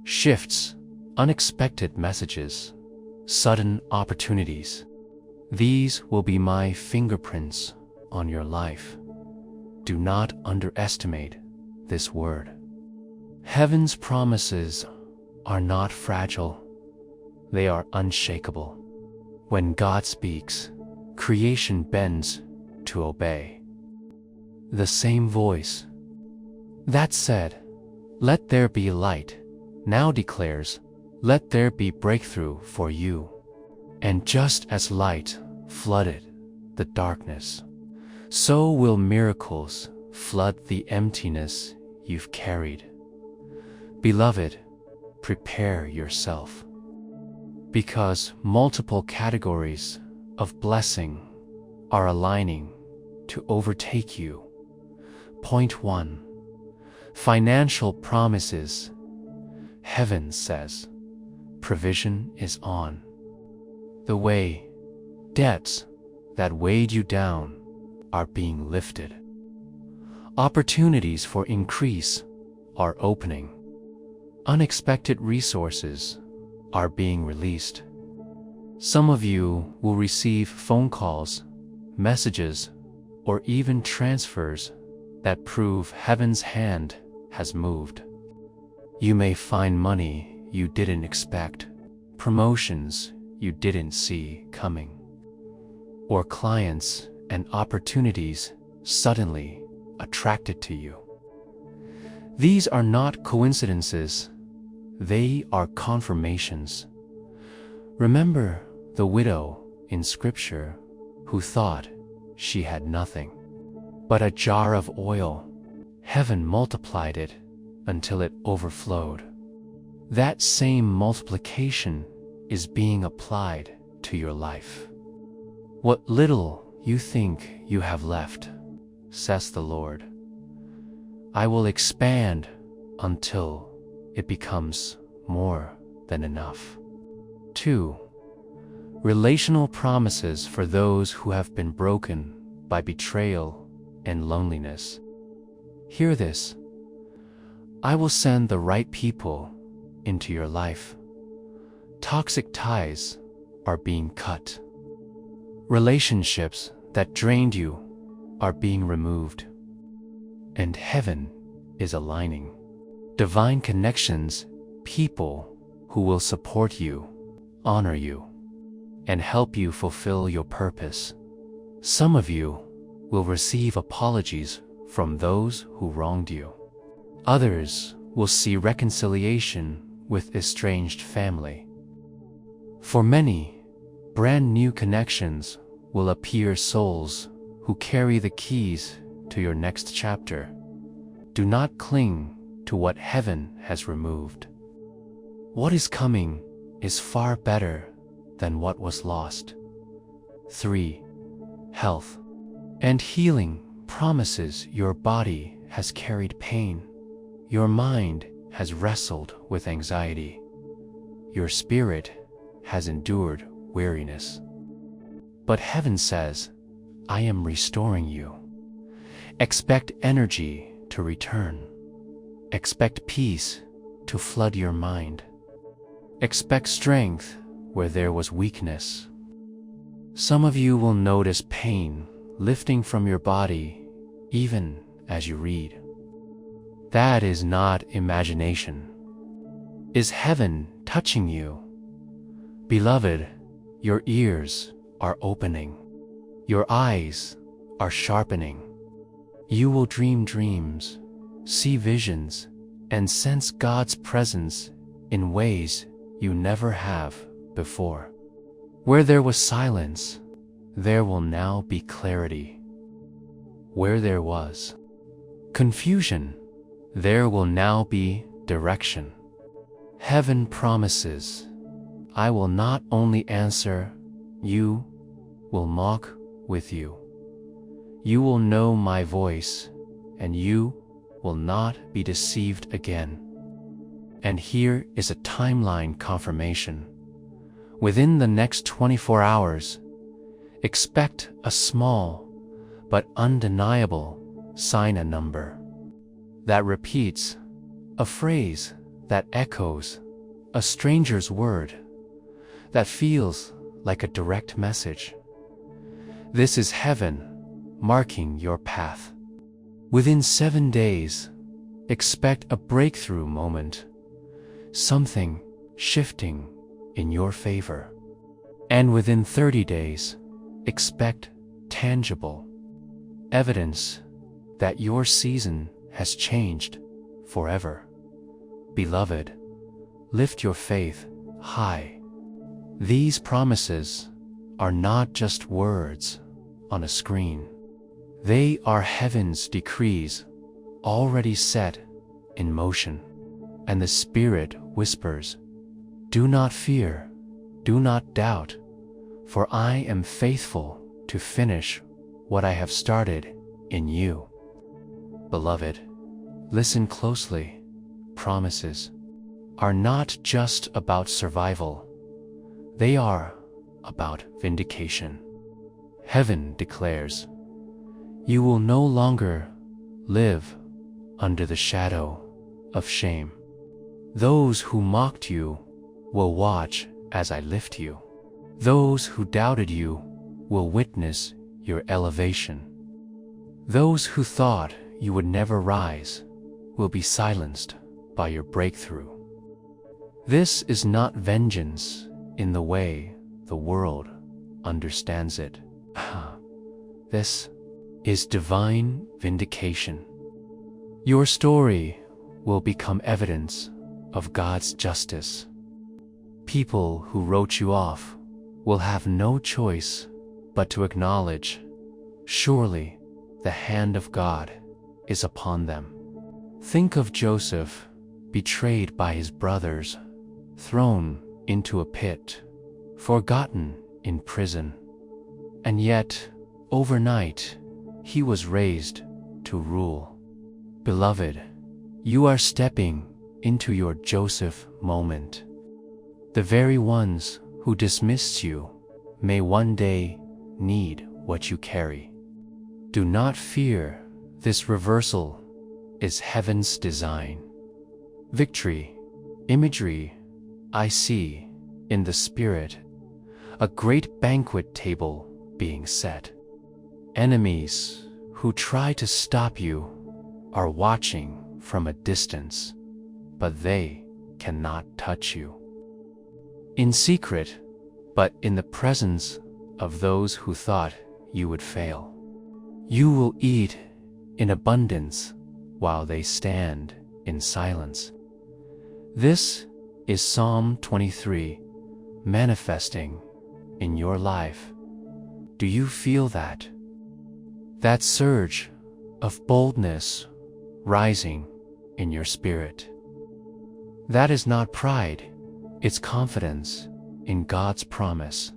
[SPEAKER 1] shifts, unexpected messages, sudden opportunities. These will be my fingerprints on your life. Do not underestimate this word. Heaven's promises are not fragile. They are unshakable. When God speaks, creation bends to obey. The same voice that said, "Let there be light," now declares, "Let there be breakthrough for you." And just as light flooded the darkness, so will miracles flood the emptiness you've carried. Beloved, prepare yourself, because multiple categories of blessing are aligning to overtake you. Point 1. Financial promises. Heaven says, provision is on the way. Debts that weighed you down are being lifted. Opportunities for increase are opening. Unexpected resources are being released. Some of you will receive phone calls, messages, or even transfers that prove heaven's hand has moved. You may find money you didn't expect, promotions you didn't see coming, or clients and opportunities suddenly attracted to you. These are not coincidences, they are confirmations. Remember the widow in Scripture who thought she had nothing but a jar of oil. Heaven multiplied it until it overflowed. That same multiplication is being applied to your life. What little you think you have left, says the Lord, I will expand until it becomes more than enough. 2. Relational promises for those who have been broken by betrayal and loneliness. Hear this: I will send the right people into your life. Toxic ties are being cut. Relationships that drained you are being removed. And heaven is aligning divine connections, people who will support you, honor you, and help you fulfill your purpose. Some of you will receive apologies from those who wronged you. Others will see reconciliation with estranged family. For many, brand new connections will appear, souls who carry the keys to your next chapter. Do not cling to what heaven has removed. What is coming is far better than what was lost. 3. Health and healing promises. Your body has carried pain. Your mind has wrestled with anxiety. Your spirit has endured weariness. But heaven says, I am restoring you. Expect energy to return. Expect peace to flood your mind. Expect strength where there was weakness. Some of you will notice pain lifting from your body even as you read. That is not imagination. Is heaven touching you? Beloved, your ears are opening. Your eyes are sharpening. You will dream dreams, see visions, and sense God's presence in ways you never have before. Where there was silence, there will now be clarity. Where there was confusion, there will now be direction. Heaven promises, I will not only answer, you will walk with you. You will know my voice, and you will not be deceived again. And here is a timeline confirmation. Within the next 24 hours, expect a small but undeniable sign, a number that repeats, a phrase that echoes, a stranger's word that feels like a direct message. This is heaven marking your path. Within 7 days, expect a breakthrough moment, something shifting in your favor. And within 30 days, expect tangible evidence that your season has changed forever. Beloved, lift your faith high. These promises are not just words on a screen. They are heaven's decrees already set in motion. And the Spirit whispers, do not fear, do not doubt, for I am faithful to finish what I have started in you. Beloved, listen closely. Promises are not just about survival. They are about vindication. Heaven declares, you will no longer live under the shadow of shame. Those who mocked you will watch as I lift you. Those who doubted you will witness your elevation. Those who thought you would never rise will be silenced by your breakthrough. This is not vengeance in the way the world understands it. This is divine vindication. Your story will become evidence of God's justice. People who wrote you off will have no choice but to acknowledge, surely the hand of God is upon them. Think of Joseph, betrayed by his brothers, thrown into a pit, forgotten in prison, and yet overnight he was raised to rule. Beloved, you are stepping into your Joseph moment. The very ones who dismissed you may one day need what you carry. Do not fear, this reversal is heaven's design. Victory, imagery, I see in the Spirit, a great banquet table being set. Enemies who try to stop you are watching from a distance, but they cannot touch you. In secret, but in the presence of those who thought you would fail. You will eat in abundance while they stand in silence. This is Psalm 23 manifesting in your life. Do you feel that? That surge of boldness rising in your spirit. That is not pride, it's confidence. in God's promise.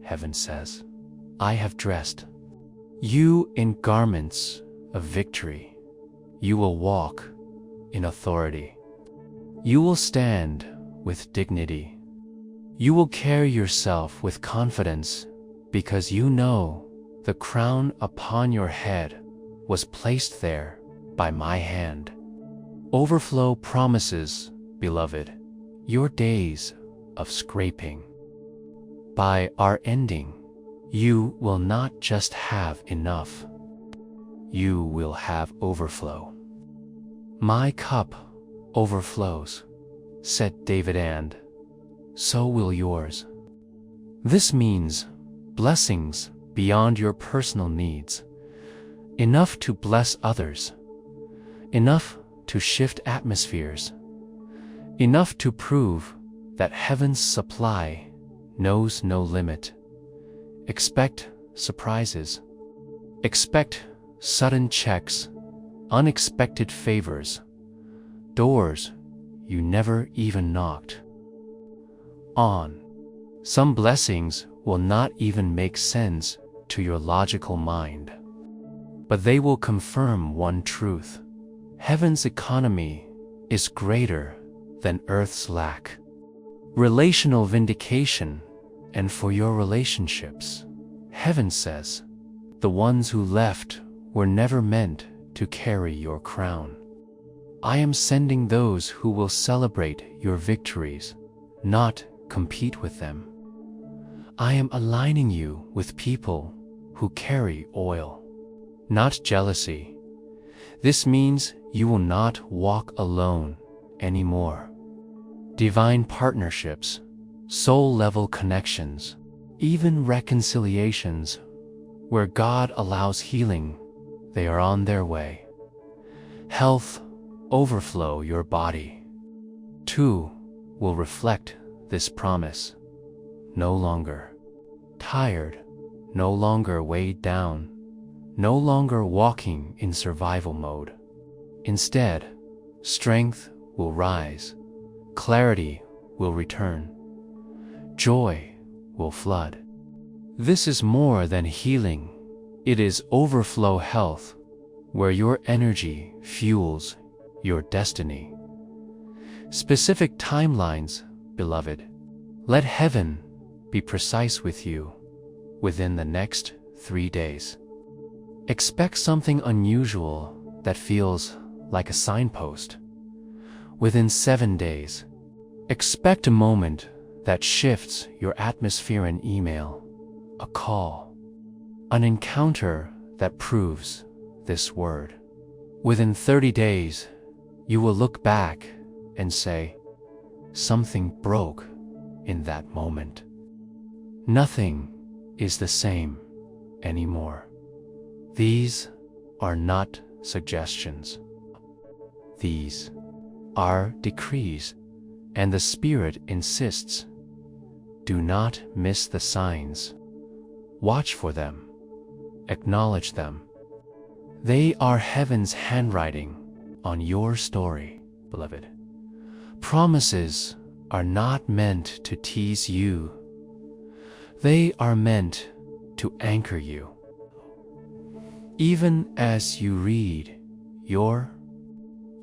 [SPEAKER 1] Heaven says, I have dressed you in garments of victory. You will walk in authority. You will stand with dignity. You will carry yourself with confidence because you know the crown upon your head was placed there by my hand. Overflow promises, beloved, your days of scraping. By our ending, you will not just have enough, you will have overflow. My cup overflows, said David, and so will yours. This means blessings beyond your personal needs, enough to bless others, enough to shift atmospheres, enough to prove that heaven's supply knows no limit. Expect surprises. Expect sudden checks, unexpected favors, doors you never even knocked on. Some blessings will not even make sense to your logical mind, but they will confirm one truth: heaven's economy is greater than earth's lack. Relational vindication, and for your relationships, heaven says, the ones who left were never meant to carry your crown. I am sending those who will celebrate your victories, not compete with them. I am aligning you with people who carry oil, not jealousy. This means you will not walk alone anymore. Divine partnerships, soul-level connections, even reconciliations, where God allows healing, they are on their way. Health overflow your body, too, will reflect this promise. No longer tired, no longer weighed down, no longer walking in survival mode. Instead, strength will rise, clarity will return, joy will flood. This is more than healing. It is overflow health, where your energy fuels your destiny. Specific timelines, beloved. Let heaven be precise with you within the next 3 days. Expect something unusual that feels like a signpost. Within 7 days, expect a moment that shifts your atmosphere. An email, a call, an encounter that proves this word. Within 30 days, you will look back and say, something broke in that moment. Nothing is the same anymore. These are not suggestions. These are decrees, and the Spirit insists, do not miss the signs. Watch for them. Acknowledge them. They are heaven's handwriting on your story, beloved. Promises are not meant to tease you. They are meant to anchor you. Even as you read, your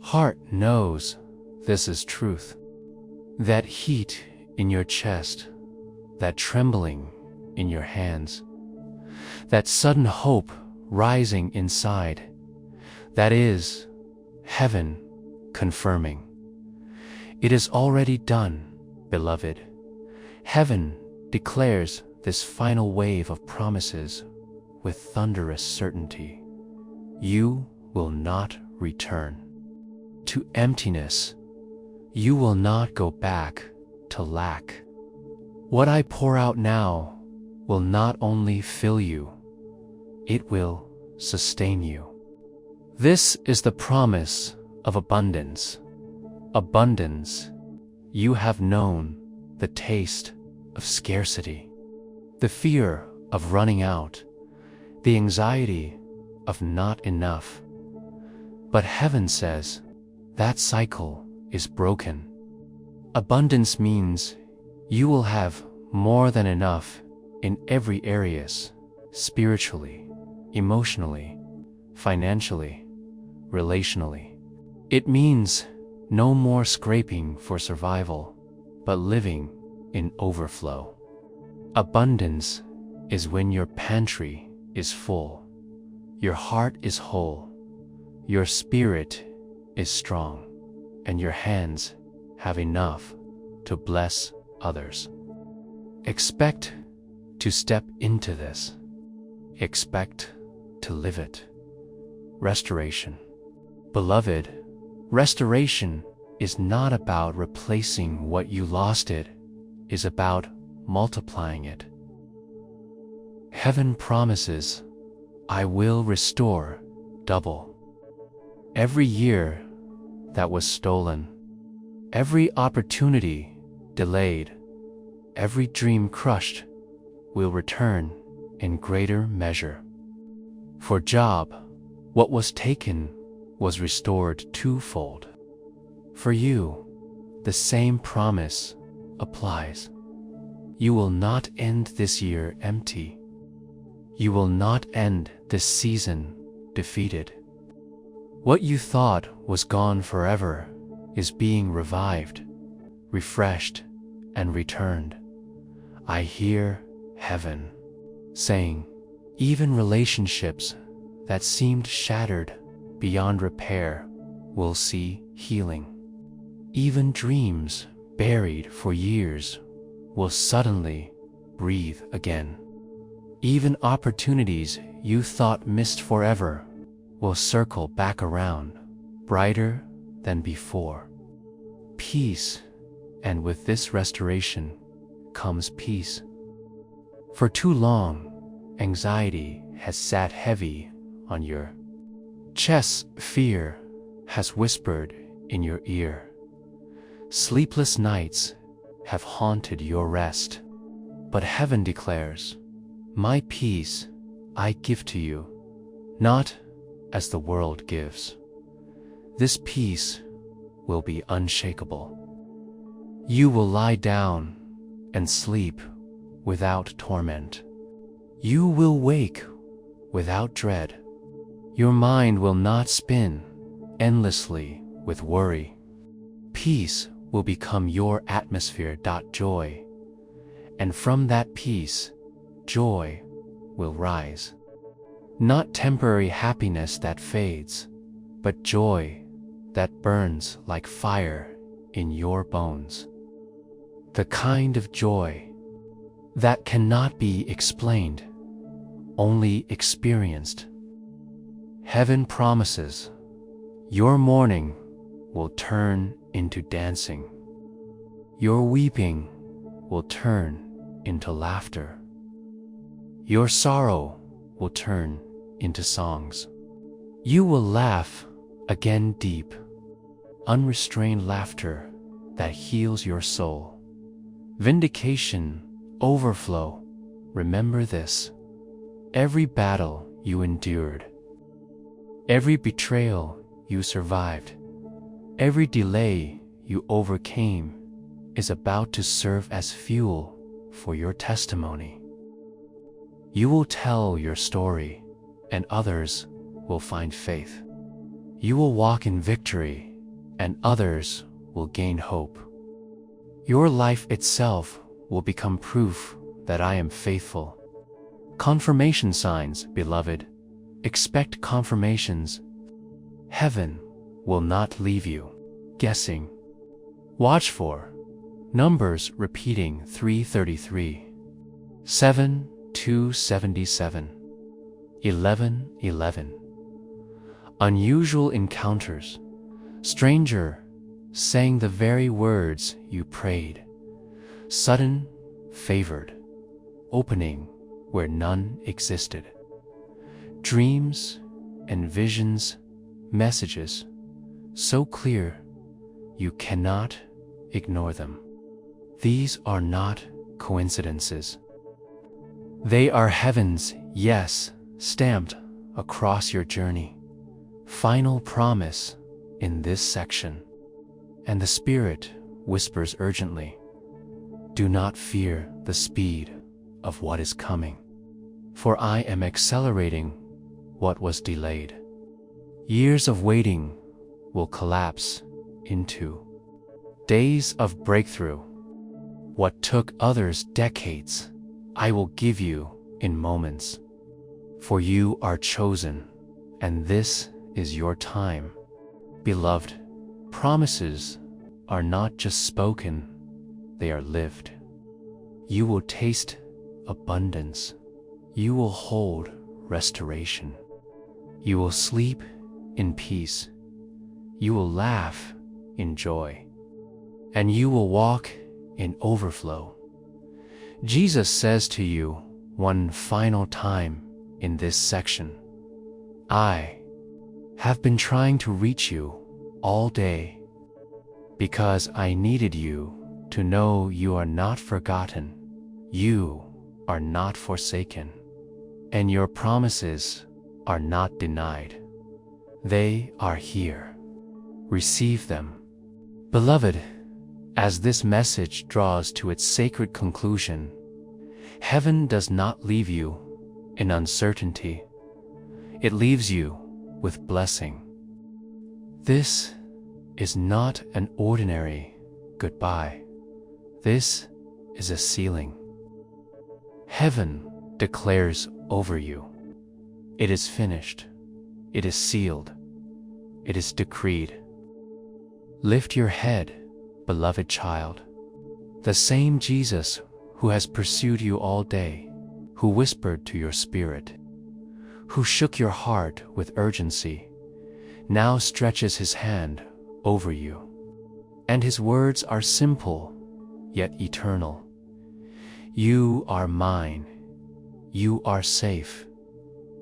[SPEAKER 1] heart knows this is truth. That heat in your chest, that trembling in your hands, that sudden hope rising inside, that is heaven confirming. It is already done, beloved. Heaven declares this final wave of promises with thunderous certainty. You will not return to emptiness. You will not go back to lack. What I pour out now will not only fill you, it will sustain you. This is the promise of abundance. Abundance. You have known the taste of scarcity, the fear of running out, the anxiety of not enough. But heaven says that cycle is broken. Abundance means You will have more than enough in every areas, spiritually, emotionally, financially, relationally. It means no more scraping for survival, but living in overflow. Abundance is when your pantry is full, your heart is whole, your spirit is strong, and your hands have enough to bless others. Expect to step into this. Expect to live it. Restoration. Beloved, restoration is not about replacing what you lost, it is about multiplying it. Heaven promises, I will restore double. Every year that was stolen, every opportunity delayed, every dream crushed will return in greater measure. For Job, what was taken was restored twofold. For you, the same promise applies. You will not end this year empty. You will not end this season defeated. What you thought was gone forever is being revived, refreshed, and returned. I hear heaven saying, even relationships that seemed shattered beyond repair will see healing. Even dreams buried for years will suddenly breathe again. Even opportunities you thought missed forever will circle back around, brighter than before. Peace, and with this restoration comes peace. For too long, anxiety has sat heavy on your chest. Fear has whispered in your ear. Sleepless nights have haunted your rest. But heaven declares, my peace I give to you, not as the world gives. This peace will be unshakable. You will lie down and sleep without torment. You will wake without dread. Your mind will not spin endlessly with worry. Peace will become your atmosphere. Joy, and from that peace, joy will rise. Not temporary happiness that fades, but joy that burns like fire in your bones. The kind of joy that cannot be explained, only experienced. Heaven promises, your mourning will turn into dancing. Your weeping will turn into laughter. Your sorrow will turn into songs. You will laugh again, deep, unrestrained laughter that heals your soul. Vindication, overflow. Remember this: every battle you endured, every betrayal you survived, every delay you overcame is about to serve as fuel for your testimony. You will tell your story, and others will find faith. You will walk in victory, and others will gain hope. Your life itself will become proof that I am faithful. Confirmation signs, beloved. Expect confirmations. Heaven will not leave you guessing. Watch for numbers repeating: 333, 7:277, 11:11. Unusual encounters. Stranger saying the very words you prayed. Sudden, favored, opening where none existed. Dreams and visions, messages so clear you cannot ignore them. These are not coincidences. They are heaven's yes stamped across your journey. Final promise in this section. And the Spirit whispers urgently, Do not fear the speed of what is coming, for I am accelerating what was delayed. Years of waiting will collapse into days of breakthrough. What took others decades, I will give you in moments. For you are chosen, and this is your time. Beloved, promises are not just spoken, they are lived. You will taste abundance. You will hold restoration. You will sleep in peace. You will laugh in joy. And you will walk in overflow. Jesus says to you one final time in this section, I have been trying to reach you all day because I needed you to know you are not forgotten, you are not forsaken, and your promises are not denied. They are here. Receive them. Beloved, as this message draws to its sacred conclusion, heaven does not leave you in uncertainty. It leaves you with blessing. This is not an ordinary goodbye. This is a sealing. Heaven declares over you, it is finished, it is sealed, it is decreed. Lift your head, beloved child. The same Jesus who has pursued you all day, who whispered to your spirit, who shook your heart with urgency, now stretches his hand over you. And his words are simple, yet eternal. You are mine. You are safe.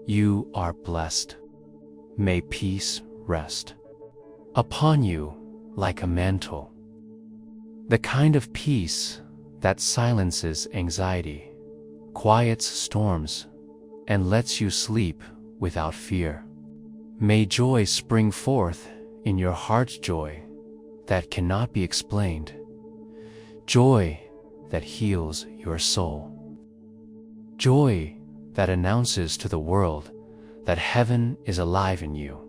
[SPEAKER 1] You are blessed. May peace rest upon you like a mantle. The kind of peace that silences anxiety, quiets storms, and lets you sleep without fear. May joy spring forth in your heart's joy that cannot be explained, joy that heals your soul, joy that announces to the world that heaven is alive in you.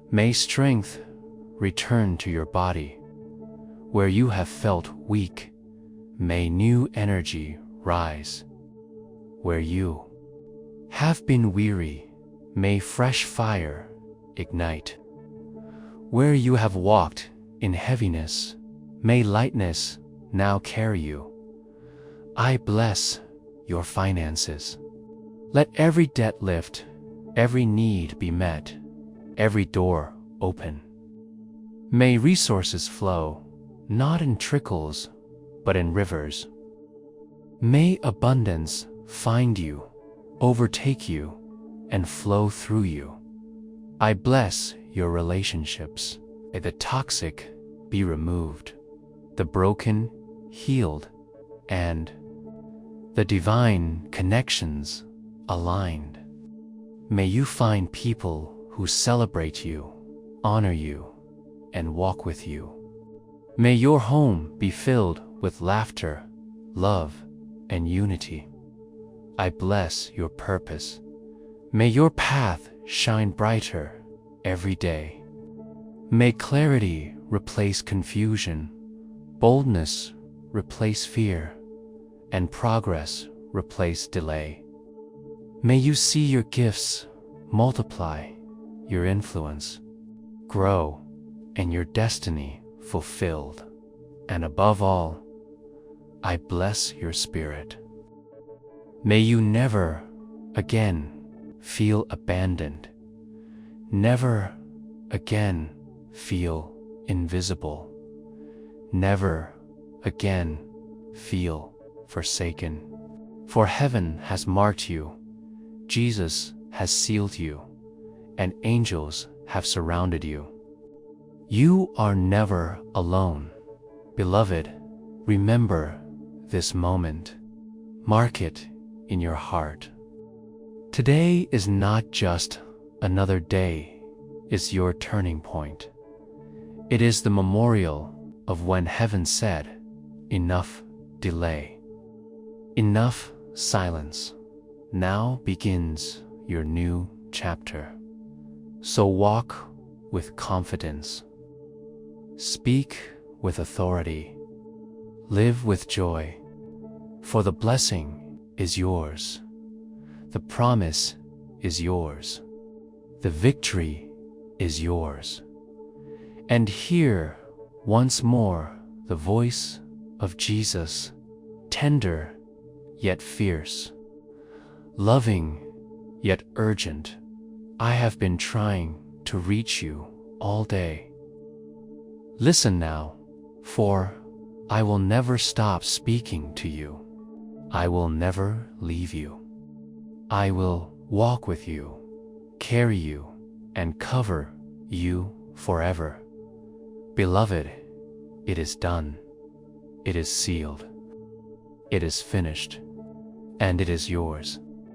[SPEAKER 1] May strength return to your body. Where you have felt weak, may new energy rise. Where you have been weary, may fresh fire ignite. Where you have walked in heaviness, may lightness now carry you. I bless your finances. Let every debt lift, every need be met, every door open. May resources flow, not in trickles, but in rivers. May abundance find you, overtake you, and flow through you. I bless your relationships. May the toxic be removed, the broken healed, and the divine connections aligned. May you find people who celebrate you, honor you, and walk with you. May your home be filled with laughter, love, and unity. I bless your purpose. May your path shine brighter every day. May clarity replace confusion, boldness replace fear, and progress replace delay. May you see your gifts multiply, your influence grow, and your destiny fulfilled. And above all, I bless your spirit. May you never again feel abandoned, never again feel invisible, never again feel forsaken. For heaven has marked you, Jesus has sealed you, and angels have surrounded you. You are never alone. Beloved, remember this moment. Mark it in your heart. Today is not just another day, it's your turning point. It is the memorial of when heaven said, enough delay. Enough silence. Now begins your new chapter. So walk with confidence. Speak with authority. Live with joy. For the blessing is yours. The promise is yours. The victory is yours. And hear once more the voice of Jesus, tender yet fierce, loving yet urgent. I have been trying to reach you all day. Listen now, for I will never stop speaking to you. I will never leave you. I will walk with you, carry you, and cover you forever. Beloved, it is done. It is sealed. It is finished. And it is yours.